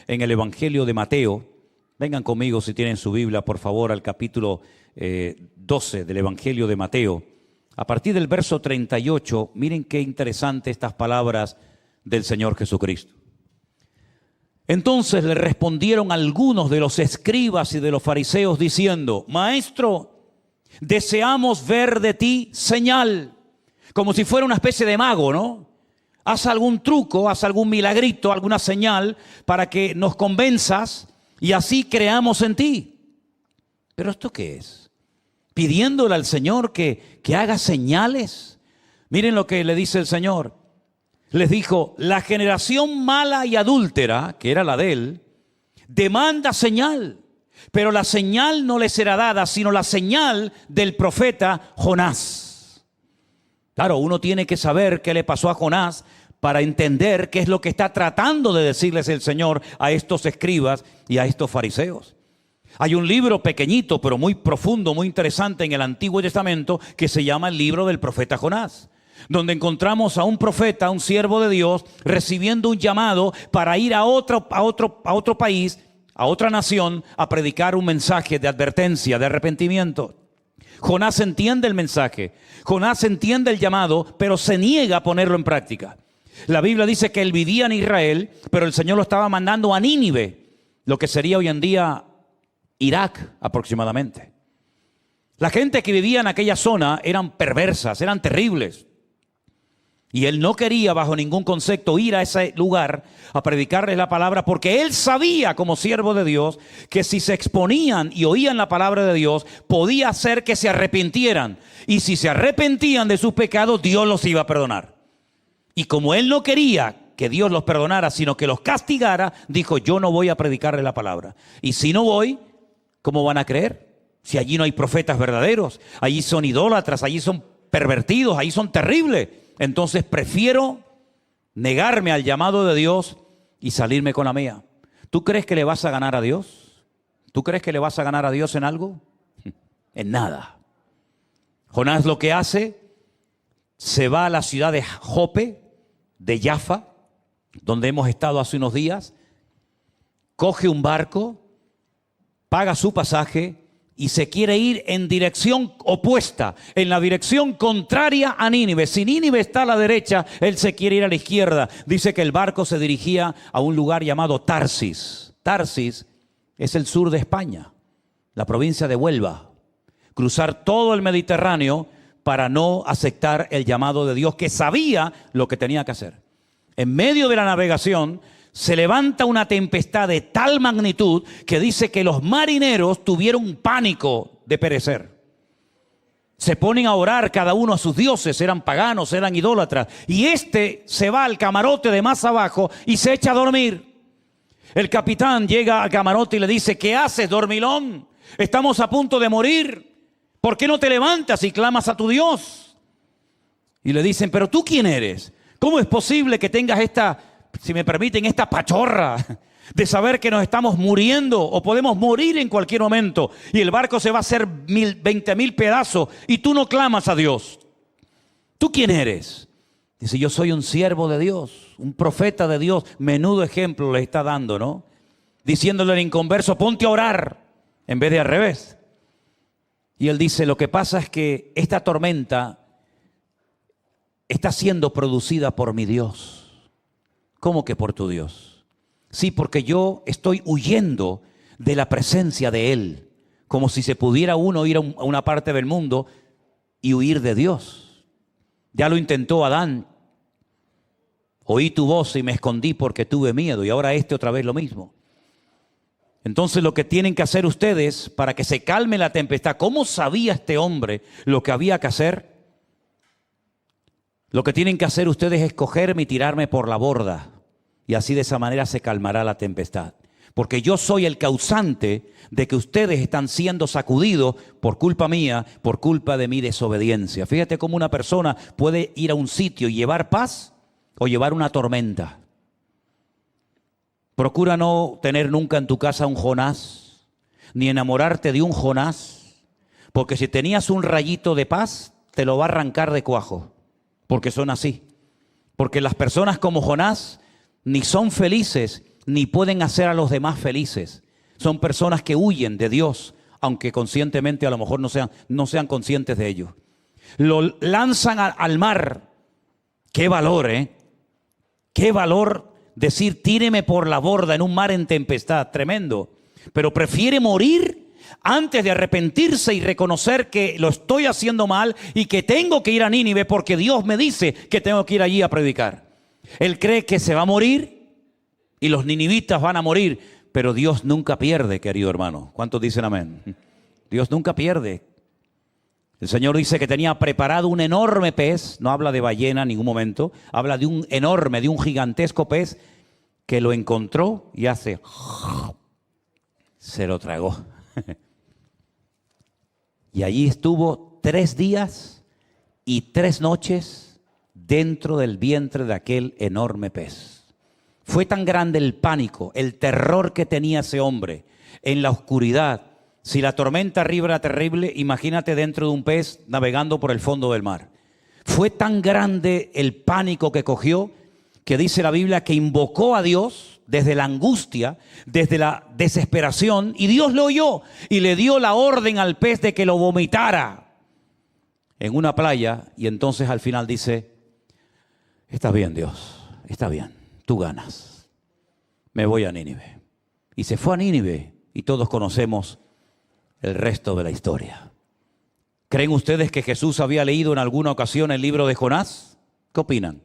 Speaker 2: En el Evangelio de Mateo. Vengan conmigo, si tienen su Biblia, por favor, al capítulo 12 del Evangelio de Mateo. A partir del verso 38, miren qué interesante estas palabras del Señor Jesucristo. Entonces le respondieron algunos de los escribas y de los fariseos diciendo: Maestro, deseamos ver de ti señal. Como si fuera una especie de mago, ¿no? Haz algún truco, haz algún milagrito, alguna señal para que nos convenzas y así creamos en ti. ¿Pero esto qué es? ¿Pidiéndole al Señor que haga señales? Miren lo que le dice el Señor. Les dijo: la generación mala y adúltera, que era la de él, demanda señal, pero la señal no le será dada, sino la señal del profeta Jonás. Claro, uno tiene que saber qué le pasó a Jonás para entender qué es lo que está tratando de decirles el Señor a estos escribas y a estos fariseos. Hay un libro pequeñito, pero muy profundo, muy interesante en el Antiguo Testamento, que se llama el libro del profeta Jonás, donde encontramos a un profeta, un siervo de Dios, recibiendo un llamado para ir a otro país, a otra nación, a predicar un mensaje de advertencia, de arrepentimiento. Jonás entiende el mensaje, Jonás entiende el llamado, pero se niega a ponerlo en práctica. La Biblia dice que él vivía en Israel, pero el Señor lo estaba mandando a Nínive, lo que sería hoy en día Irak aproximadamente. La gente que vivía en aquella zona eran perversas, eran terribles. Y él no quería bajo ningún concepto ir a ese lugar a predicarles la palabra, porque él sabía como siervo de Dios que si se exponían y oían la palabra de Dios, podía hacer que se arrepintieran. Y si se arrepentían de sus pecados, Dios los iba a perdonar. Y como él no quería que Dios los perdonara, sino que los castigara, dijo: yo no voy a predicarles la palabra. Y si no voy, ¿cómo van a creer? Si allí no hay profetas verdaderos, allí son idólatras, allí son pervertidos, allí son terribles. Entonces prefiero negarme al llamado de Dios y salirme con la mía. ¿Tú crees que le vas a ganar a Dios? ¿Tú crees que le vas a ganar a Dios en algo? En nada. Jonás lo que hace, se va a la ciudad de Jope, de Jaffa, donde hemos estado hace unos días, coge un barco, paga su pasaje y se quiere ir en dirección opuesta, en la dirección contraria a Nínive. Si Nínive está a la derecha, él se quiere ir a la izquierda. Dice que el barco se dirigía a un lugar llamado Tarsis. Tarsis es el sur de España, la provincia de Huelva. Cruzar todo el Mediterráneo para no aceptar el llamado de Dios, que sabía lo que tenía que hacer. En medio de la navegación se levanta una tempestad de tal magnitud que dice que los marineros tuvieron pánico de perecer. Se ponen a orar cada uno a sus dioses, eran paganos, eran idólatras. Y se va al camarote de más abajo y se echa a dormir. El capitán llega al camarote y le dice: ¿qué haces, dormilón? Estamos a punto de morir. ¿Por qué no te levantas y clamas a tu Dios? Y le dicen: ¿pero tú quién eres? ¿Cómo es posible que tengas si me permiten, esta pachorra de saber que nos estamos muriendo o podemos morir en cualquier momento y el barco se va a hacer 20,000 pedazos y tú no clamas a Dios? ¿Tú quién eres? Dice: yo soy un siervo de Dios, un profeta de Dios. Menudo ejemplo le está dando, ¿no? Diciéndole al inconverso: ponte a orar, en vez de al revés. Y él dice: lo que pasa es que esta tormenta está siendo producida por mi Dios. ¿Cómo que por tu Dios? Sí, porque yo estoy huyendo de la presencia de Él, como si se pudiera uno ir a una parte del mundo y huir de Dios. Ya lo intentó Adán. Oí tu voz y me escondí porque tuve miedo, y ahora otra vez lo mismo. Entonces lo que tienen que hacer ustedes para que se calme la tempestad, ¿cómo sabía este hombre lo que había que hacer? Lo que tienen que hacer ustedes es cogerme y tirarme por la borda. Y así de esa manera se calmará la tempestad. Porque yo soy el causante de que ustedes están siendo sacudidos por culpa mía, por culpa de mi desobediencia. Fíjate cómo una persona puede ir a un sitio y llevar paz o llevar una tormenta. Procura no tener nunca en tu casa un Jonás, ni enamorarte de un Jonás, porque si tenías un rayito de paz, te lo va a arrancar de cuajo. Porque son así. Porque las personas como Jonás ni son felices, ni pueden hacer a los demás felices. Son personas que huyen de Dios, aunque conscientemente a lo mejor no sean conscientes de ello. Lo lanzan al mar. ¡Qué valor, eh! ¡Qué valor decir: tíreme por la borda en un mar en tempestad! Tremendo. Pero prefiere morir antes de arrepentirse y reconocer que lo estoy haciendo mal y que tengo que ir a Nínive porque Dios me dice que tengo que ir allí a predicar. Él cree que se va a morir y los ninivitas van a morir, pero Dios nunca pierde, querido hermano. ¿Cuántos dicen amén? Dios nunca pierde. El Señor dice que tenía preparado un enorme pez, no habla de ballena en ningún momento, habla de un enorme, de un gigantesco pez que lo encontró y se lo tragó. Y allí estuvo 3 días y 3 noches dentro del vientre de aquel enorme pez. Fue tan grande el pánico, el terror que tenía ese hombre en la oscuridad. Si la tormenta arriba era terrible, imagínate dentro de un pez navegando por el fondo del mar. Fue tan grande el pánico que cogió que dice la Biblia que invocó a Dios desde la angustia, desde la desesperación, y Dios lo oyó y le dio la orden al pez de que lo vomitara en una playa. Y entonces al final dice: está bien, Dios, está bien, tú ganas, me voy a Nínive. Y se fue a Nínive y todos conocemos el resto de la historia. ¿Creen ustedes que Jesús había leído en alguna ocasión el libro de Jonás? ¿Qué opinan?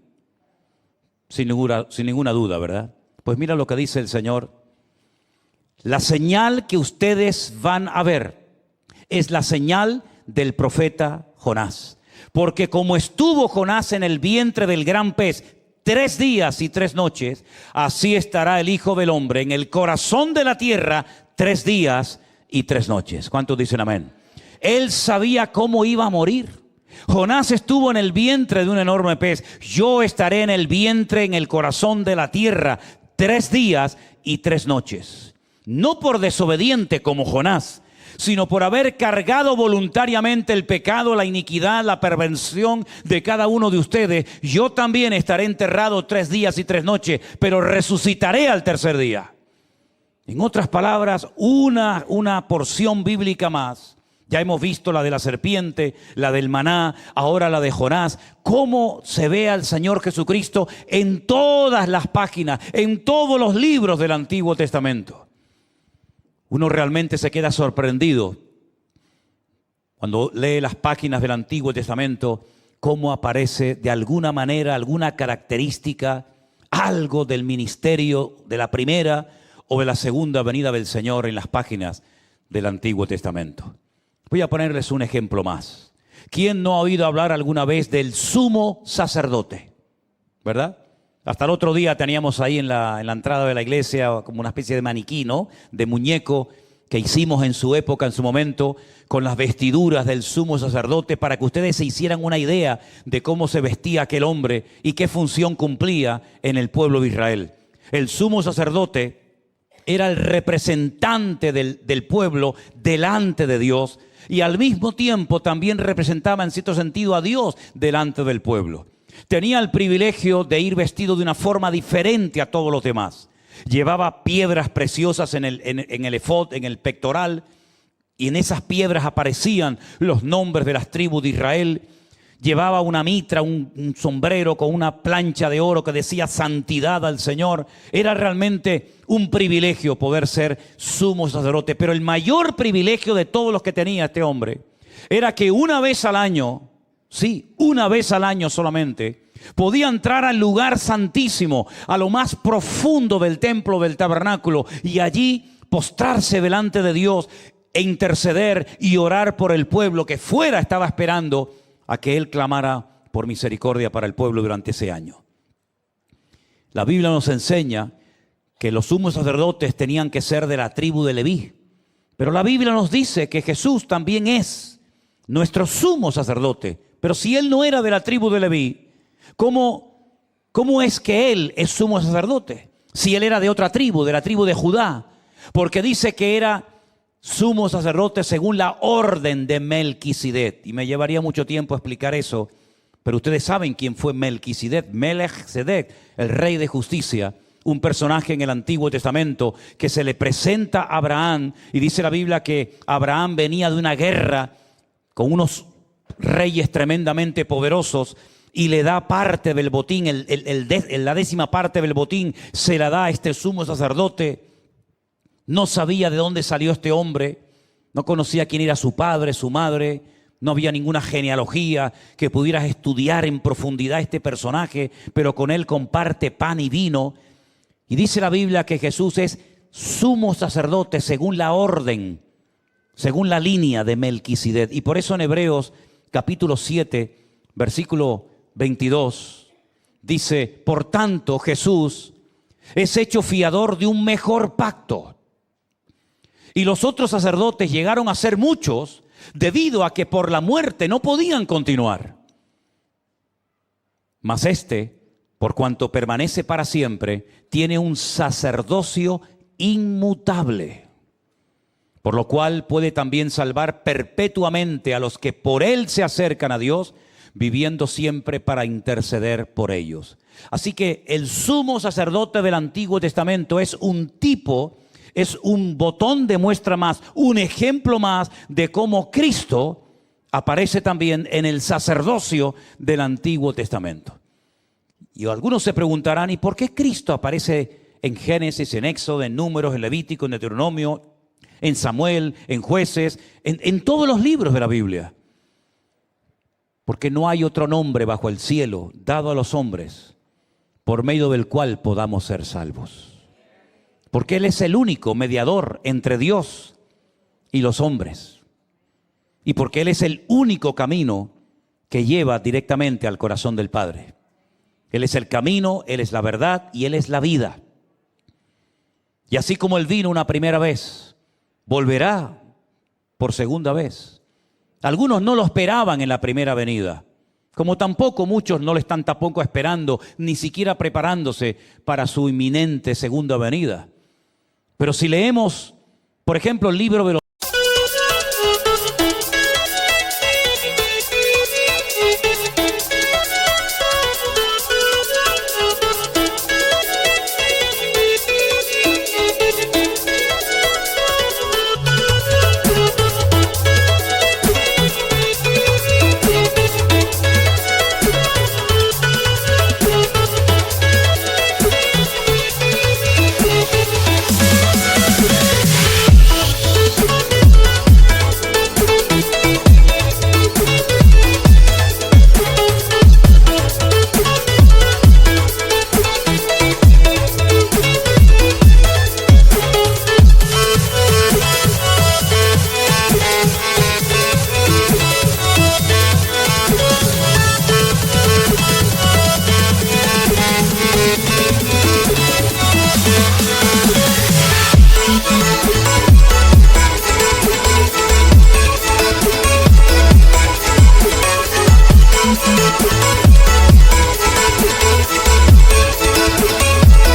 Speaker 2: Sin ninguna duda, ¿verdad? Pues mira lo que dice el Señor. La señal que ustedes van a ver es la señal del profeta Jonás. Porque como estuvo Jonás en el vientre del gran pez 3 días y 3 noches, así estará el Hijo del Hombre en el corazón de la tierra 3 días y 3 noches. ¿Cuántos dicen amén? Él sabía cómo iba a morir. Jonás estuvo en el vientre de un enorme pez. Yo estaré en el vientre, en el corazón de la tierra, 3 días y 3 noches. No por desobediente como Jonás, sino por haber cargado voluntariamente el pecado, la iniquidad, la perversión de cada uno de ustedes. Yo también estaré enterrado 3 días y 3 noches, pero resucitaré al tercer día. En otras palabras, una porción bíblica más. Ya hemos visto la de la serpiente, la del maná, ahora la de Jonás. Cómo se ve al Señor Jesucristo en todas las páginas, en todos los libros del Antiguo Testamento. Uno realmente se queda sorprendido cuando lee las páginas del Antiguo Testamento, cómo aparece de alguna manera, alguna característica, algo del ministerio de la primera o de la segunda venida del Señor en las páginas del Antiguo Testamento. Voy a ponerles un ejemplo más. ¿Quién no ha oído hablar alguna vez del sumo sacerdote? ¿Verdad? Hasta el otro día teníamos ahí en la entrada de la iglesia como una especie de maniquí, ¿no? De muñeco que hicimos en su época, en su momento, con las vestiduras del sumo sacerdote, para que ustedes se hicieran una idea de cómo se vestía aquel hombre y qué función cumplía en el pueblo de Israel. El sumo sacerdote era el representante del pueblo delante de Dios y al mismo tiempo también representaba en cierto sentido a Dios delante del pueblo. Tenía el privilegio de ir vestido de una forma diferente a todos los demás. Llevaba piedras preciosas en el efod, en el pectoral, y en esas piedras aparecían los nombres de las tribus de Israel. Llevaba una mitra, un sombrero con una plancha de oro que decía santidad al Señor. Era realmente un privilegio poder ser sumo sacerdote. Pero el mayor privilegio de todos los que tenía este hombre era que una vez al año, sí, una vez al año solamente, podía entrar al lugar santísimo, a lo más profundo del templo del tabernáculo, y allí postrarse delante de Dios e interceder y orar por el pueblo que fuera estaba esperando a que Él clamara por misericordia para el pueblo durante ese año. La Biblia nos enseña que los sumos sacerdotes tenían que ser de la tribu de Leví, pero la Biblia nos dice que Jesús también es nuestro sumo sacerdote. Pero si Él no era de la tribu de Leví, ¿cómo es que Él es sumo sacerdote? Si Él era de otra tribu, de la tribu de Judá, porque dice que era sumo sacerdote según la orden de Melquisedec. Y me llevaría mucho tiempo explicar eso, pero ustedes saben quién fue Melquisedec. Melchizedek, el rey de justicia, un personaje en el Antiguo Testamento que se le presenta a Abraham, y dice la Biblia que Abraham venía de una guerra con unos reyes tremendamente poderosos y le da parte del botín, la 10ª parte del botín se la da a este sumo sacerdote. No sabía de dónde salió este hombre, no conocía quién era su padre, su madre, no había ninguna genealogía que pudieras estudiar en profundidad este personaje, pero con él comparte pan y vino. Y dice la Biblia que Jesús es sumo sacerdote según la orden, según la línea de Melquisedec. Y por eso en Hebreos capítulo 7, versículo 22, dice: por tanto Jesús es hecho fiador de un mejor pacto. Y los otros sacerdotes llegaron a ser muchos debido a que por la muerte no podían continuar. Mas este, por cuanto permanece para siempre, tiene un sacerdocio inmutable, por lo cual puede también salvar perpetuamente a los que por él se acercan a Dios, viviendo siempre para interceder por ellos. Así que el sumo sacerdote del Antiguo Testamento es un tipo, es un botón de muestra más, un ejemplo más de cómo Cristo aparece también en el sacerdocio del Antiguo Testamento. Y algunos se preguntarán: ¿y por qué Cristo aparece en Génesis, en Éxodo, en Números, en Levítico, en Deuteronomio, en Samuel, en Jueces, en todos los libros de la Biblia? Porque no hay otro nombre bajo el cielo dado a los hombres por medio del cual podamos ser salvos. Porque Él es el único mediador entre Dios y los hombres. Y porque Él es el único camino que lleva directamente al corazón del Padre. Él es el camino, Él es la verdad y Él es la vida. Y así como Él vino una primera vez volverá por segunda vez. Algunos no lo esperaban en la primera venida, como tampoco muchos no lo están tampoco esperando, ni siquiera preparándose para su inminente segunda venida. Pero si leemos, por ejemplo, el libro de los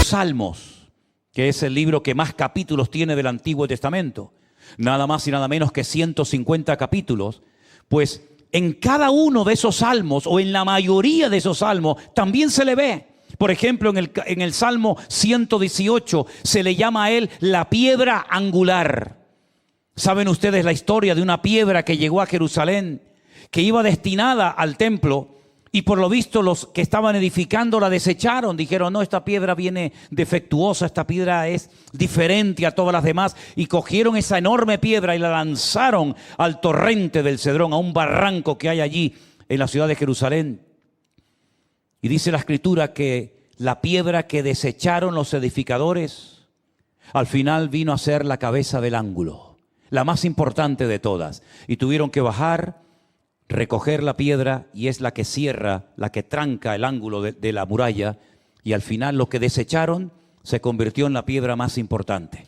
Speaker 2: Salmos, que es el libro que más capítulos tiene del Antiguo Testamento, nada más y nada menos que 150 capítulos, pues en cada uno de esos salmos, o en la mayoría de esos salmos, también se le ve. Por ejemplo, en el Salmo 118 se le llama a él la piedra angular. ¿Saben ustedes la historia de una piedra que llegó a Jerusalén, que iba destinada al templo? Y por lo visto los que estaban edificando la desecharon. Dijeron, no, esta piedra viene defectuosa, esta piedra es diferente a todas las demás. Y cogieron esa enorme piedra y la lanzaron al torrente del Cedrón, a un barranco que hay allí en la ciudad de Jerusalén. Y dice la Escritura que la piedra que desecharon los edificadores, al final vino a ser la cabeza del ángulo, la más importante de todas. Y tuvieron que bajar, recoger la piedra, y es la que cierra, la que tranca el ángulo de la muralla, y al final lo que desecharon se convirtió en la piedra más importante.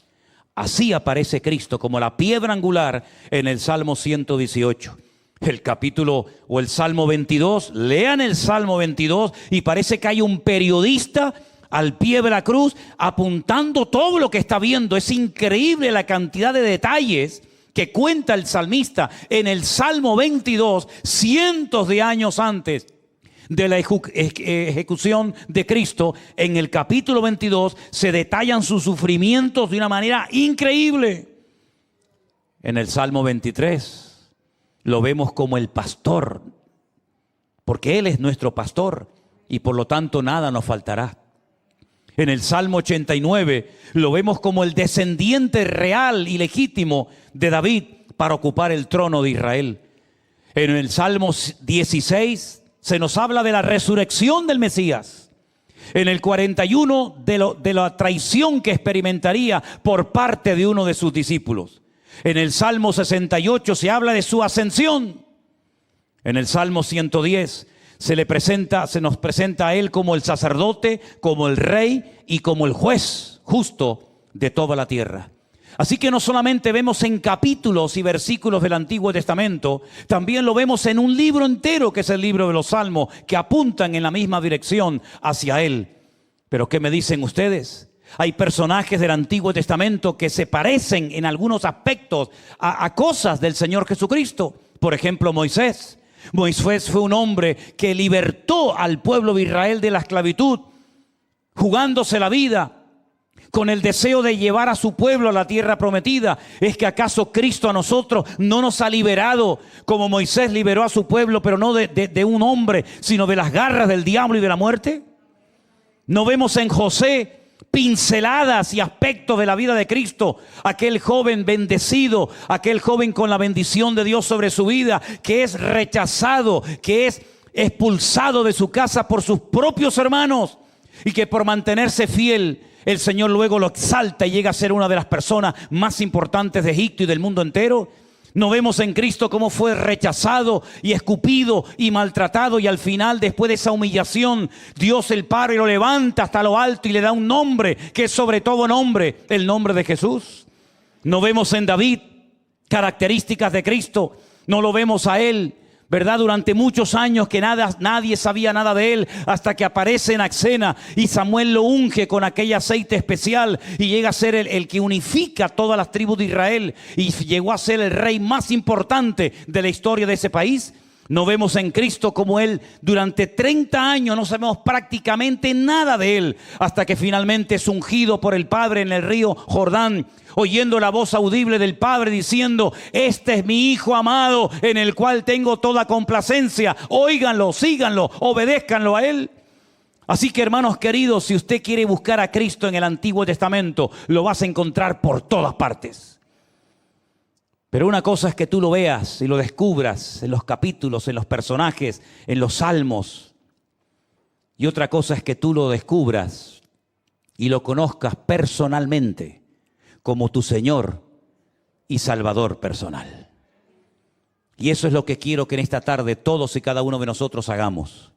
Speaker 2: Así aparece Cristo como la piedra angular en el Salmo 118. El capítulo o el Salmo 22, lean el Salmo 22 y parece que hay un periodista al pie de la cruz apuntando todo lo que está viendo. Es increíble la cantidad de detalles que cuenta el salmista en el Salmo 22, cientos de años antes de la ejecución de Cristo. En el capítulo 22 se detallan sus sufrimientos de una manera increíble. En el Salmo 23 lo vemos como el pastor, porque Él es nuestro pastor y por lo tanto nada nos faltará. En el Salmo 89 lo vemos como el descendiente real y legítimo de David para ocupar el trono de Israel. En el Salmo 16 se nos habla de la resurrección del Mesías. En el 41 de la traición que experimentaría por parte de uno de sus discípulos. En el Salmo 68 se habla de su ascensión. En el Salmo 110 se nos presenta a Él como el sacerdote, como el rey y como el juez justo de toda la tierra. Así que no solamente vemos en capítulos y versículos del Antiguo Testamento, también lo vemos en un libro entero que es el libro de los Salmos, que apuntan en la misma dirección hacia Él. Pero ¿qué me dicen ustedes? Hay personajes del Antiguo Testamento que se parecen en algunos aspectos a cosas del Señor Jesucristo. Por ejemplo, Moisés. Moisés fue un hombre que libertó al pueblo de Israel de la esclavitud, jugándose la vida con el deseo de llevar a su pueblo a la tierra prometida. ¿Es que acaso Cristo a nosotros no nos ha liberado como Moisés liberó a su pueblo, pero no de un hombre, sino de las garras del diablo y de la muerte? ¿No vemos en José pinceladas y aspectos de la vida de Cristo? Aquel joven bendecido, aquel joven con la bendición de Dios sobre su vida, que es rechazado, que es expulsado de su casa por sus propios hermanos, y que por mantenerse fiel, el Señor luego lo exalta y llega a ser una de las personas más importantes de Egipto y del mundo entero. ¿No vemos en Cristo cómo fue rechazado y escupido y maltratado, y al final, después de esa humillación, Dios el Padre lo levanta hasta lo alto y le da un nombre que es sobre todo nombre, el nombre de Jesús? No vemos en David características de Cristo. No lo vemos a él, ¿verdad? Durante muchos años que nadie sabía nada de él, hasta que aparece en escena y Samuel lo unge con aquel aceite especial y llega a ser el que unifica todas las tribus de Israel y llegó a ser el rey más importante de la historia de ese país. No vemos en Cristo como él durante 30 años no sabemos prácticamente nada de él, hasta que finalmente es ungido por el Padre en el río Jordán, oyendo la voz audible del Padre diciendo: este es mi Hijo amado en el cual tengo toda complacencia, óiganlo, síganlo, obedézcanlo a él. Así que, hermanos queridos, si usted quiere buscar a Cristo en el Antiguo Testamento, lo vas a encontrar por todas partes. Pero una cosa es que tú lo veas y lo descubras en los capítulos, en los personajes, en los salmos. Y otra cosa es que tú lo descubras y lo conozcas personalmente como tu Señor y Salvador personal. Y eso es lo que quiero que en esta tarde todos y cada uno de nosotros hagamos.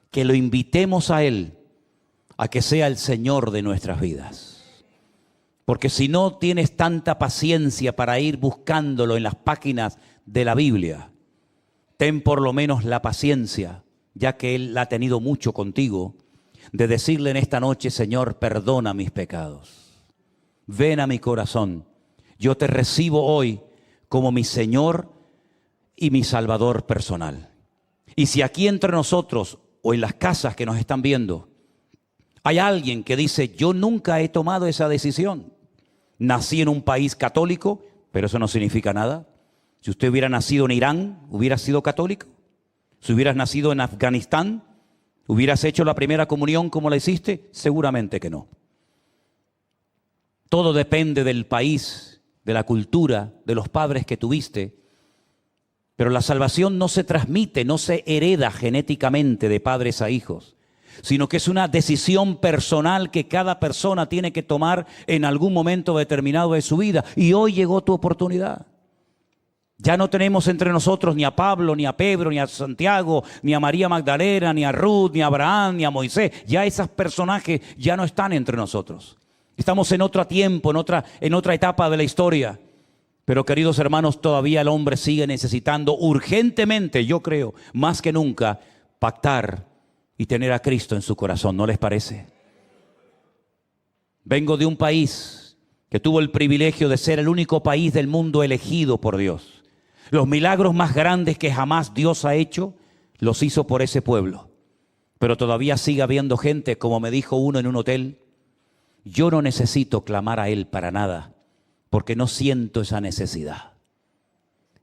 Speaker 2: Que lo invitemos a Él a que sea el Señor de nuestras vidas. Porque si no tienes tanta paciencia para ir buscándolo en las páginas de la Biblia, ten por lo menos la paciencia, ya que Él la ha tenido mucho contigo, de decirle en esta noche: Señor, perdona mis pecados. Ven a mi corazón. Yo te recibo hoy como mi Señor y mi Salvador personal. Y si aquí entre nosotros o en las casas que nos están viendo hay alguien que dice: yo nunca he tomado esa decisión. Nací en un país católico, pero eso no significa nada. Si usted hubiera nacido en Irán, ¿hubiera sido católico? Si hubieras nacido en Afganistán, ¿hubieras hecho la primera comunión como la hiciste? Seguramente que no. Todo depende del país, de la cultura, de los padres que tuviste. Pero la salvación no se transmite, no se hereda genéticamente de padres a hijos, sino que es una decisión personal que cada persona tiene que tomar en algún momento determinado de su vida. Y hoy llegó tu oportunidad. Ya no tenemos entre nosotros ni a Pablo, ni a Pedro, ni a Santiago, ni a María Magdalena, ni a Ruth, ni a Abraham, ni a Moisés. Ya esos personajes ya no están entre nosotros. Estamos en otro tiempo, en otra etapa de la historia. Pero, queridos hermanos, todavía el hombre sigue necesitando urgentemente, yo creo, más que nunca, pactar y tener a Cristo en su corazón. ¿No les parece? Vengo de un país que tuvo el privilegio de ser el único país del mundo elegido por Dios. Los milagros más grandes que jamás Dios ha hecho, los hizo por ese pueblo. Pero todavía sigue habiendo gente, como me dijo uno en un hotel: yo no necesito clamar a Él para nada, porque no siento esa necesidad.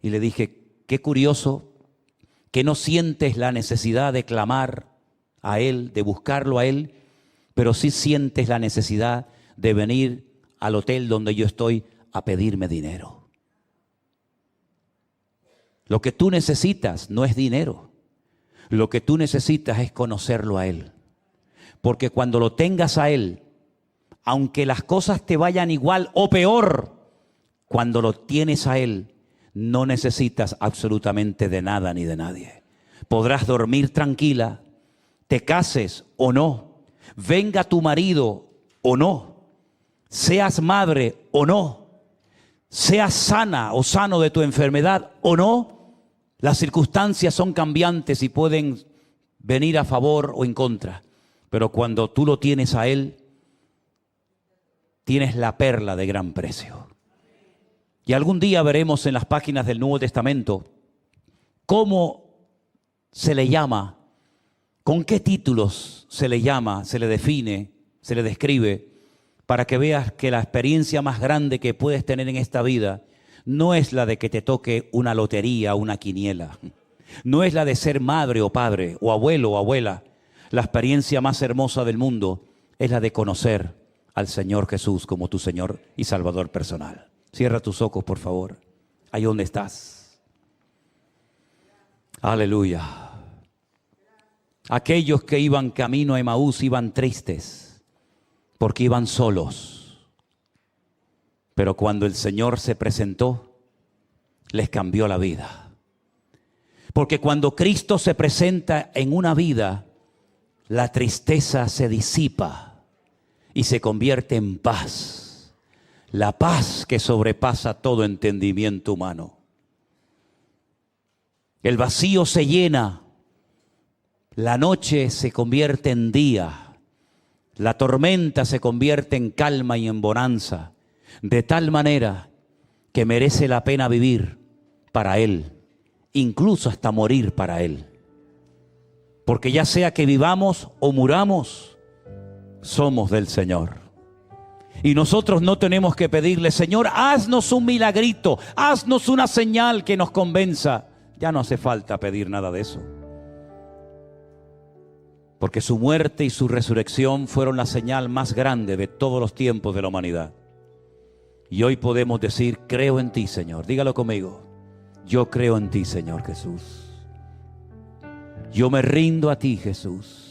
Speaker 2: Y le dije: qué curioso que no sientes la necesidad de clamar a Él, de buscarlo a Él, pero sí sientes la necesidad de venir al hotel donde yo estoy a pedirme dinero. Lo que tú necesitas no es dinero. Lo que tú necesitas es conocerlo a Él. Porque cuando lo tengas a Él, aunque las cosas te vayan igual o peor, cuando lo tienes a Él, no necesitas absolutamente de nada ni de nadie. Podrás dormir tranquila, te cases o no, venga tu marido o no, seas madre o no, seas sana o sano de tu enfermedad o no, las circunstancias son cambiantes y pueden venir a favor o en contra. Pero cuando tú lo tienes a Él, tienes la perla de gran precio. Y algún día veremos en las páginas del Nuevo Testamento cómo se le llama, con qué títulos se le llama, se le define, se le describe, para que veas que la experiencia más grande que puedes tener en esta vida no es la de que te toque una lotería o una quiniela. No es la de ser madre o padre, o abuelo o abuela. La experiencia más hermosa del mundo es la de conocer al Señor Jesús como tu Señor y Salvador personal. Cierra tus ojos, por favor, ahí donde estás. Aleluya. Aquellos que iban camino a Emaús iban tristes porque iban solos. Pero cuando el Señor se presentó, les cambió la vida. Porque cuando Cristo se presenta en una vida, la tristeza se disipa y se convierte en paz. la paz que sobrepasa todo entendimiento humano. El vacío se llena, la noche se convierte en día, la tormenta se convierte en calma y en bonanza, de tal manera que merece la pena vivir para Él, incluso hasta morir para Él. Porque ya sea que vivamos o muramos, somos del Señor. Y nosotros no tenemos que pedirle: Señor, haznos un milagrito, haznos una señal que nos convenza. Ya no hace falta pedir nada de eso. Porque su muerte y su resurrección fueron la señal más grande de todos los tiempos de la humanidad. Y hoy podemos decir: creo en ti, Señor. Dígalo conmigo: yo creo en ti, Señor Jesús. Yo me rindo a ti, Jesús.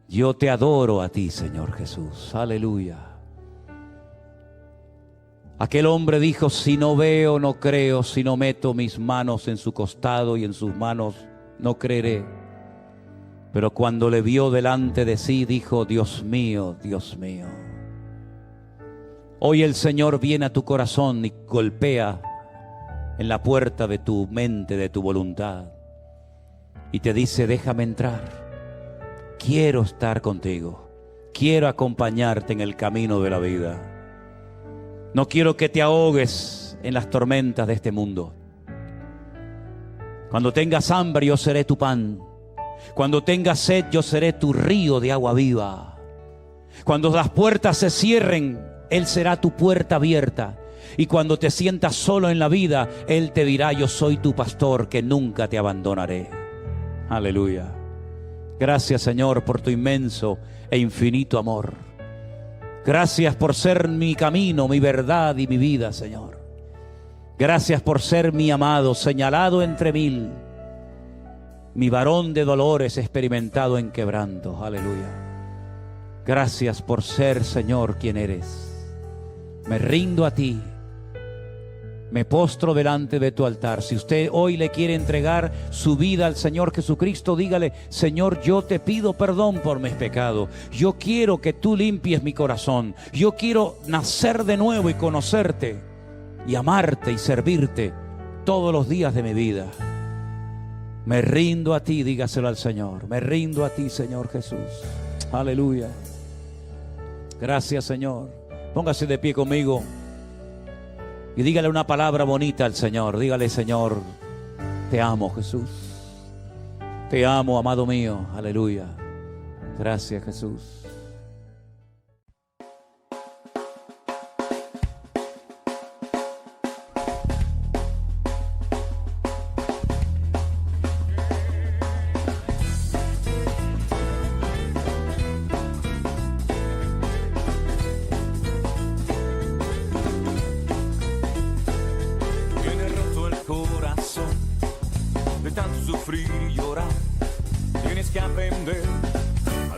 Speaker 2: Yo te adoro a ti, Señor Jesús. Aleluya. Aquel hombre dijo: si no veo, no creo. Si no meto mis manos en su costado y en sus manos, no creeré. Pero cuando le vio delante de sí, dijo: Dios mío, Dios mío. Hoy el Señor viene a tu corazón y golpea en la puerta de tu mente, de tu voluntad, y te dice: déjame entrar. Quiero estar contigo. Quiero acompañarte en el camino de la vida. No quiero que te ahogues en las tormentas de este mundo. Cuando tengas hambre, yo seré tu pan. Cuando tengas sed, yo seré tu río de agua viva. Cuando las puertas se cierren, Él será tu puerta abierta. Y cuando te sientas solo en la vida, Él te dirá: yo soy tu pastor, que nunca te abandonaré. Aleluya. Gracias, Señor, por tu inmenso e infinito amor. Gracias por ser mi camino, mi verdad y mi vida, Señor. Gracias por ser mi amado, señalado entre mil, mi varón de dolores, experimentado en quebranto. Aleluya. Gracias por ser, Señor, quien eres. Me rindo a ti. Me postro delante de tu altar. Si usted hoy le quiere entregar su vida al Señor Jesucristo, dígale: Señor, yo te pido perdón por mis pecados. Yo quiero que tú limpies mi corazón. Yo quiero nacer de nuevo y conocerte y amarte y servirte todos los días de mi vida. Me rindo a ti, dígaselo al Señor. Me rindo a ti, Señor Jesús. Aleluya. Gracias, Señor. Póngase de pie conmigo y dígale una palabra bonita al Señor. Dígale: Señor, te amo, Jesús. Te amo, amado mío. Aleluya. Gracias, Jesús.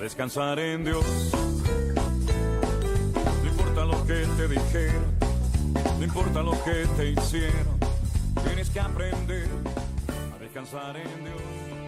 Speaker 3: Descansar en Dios. No importa lo que te dijeron, no importa lo que te hicieron, tienes que aprender a descansar en Dios.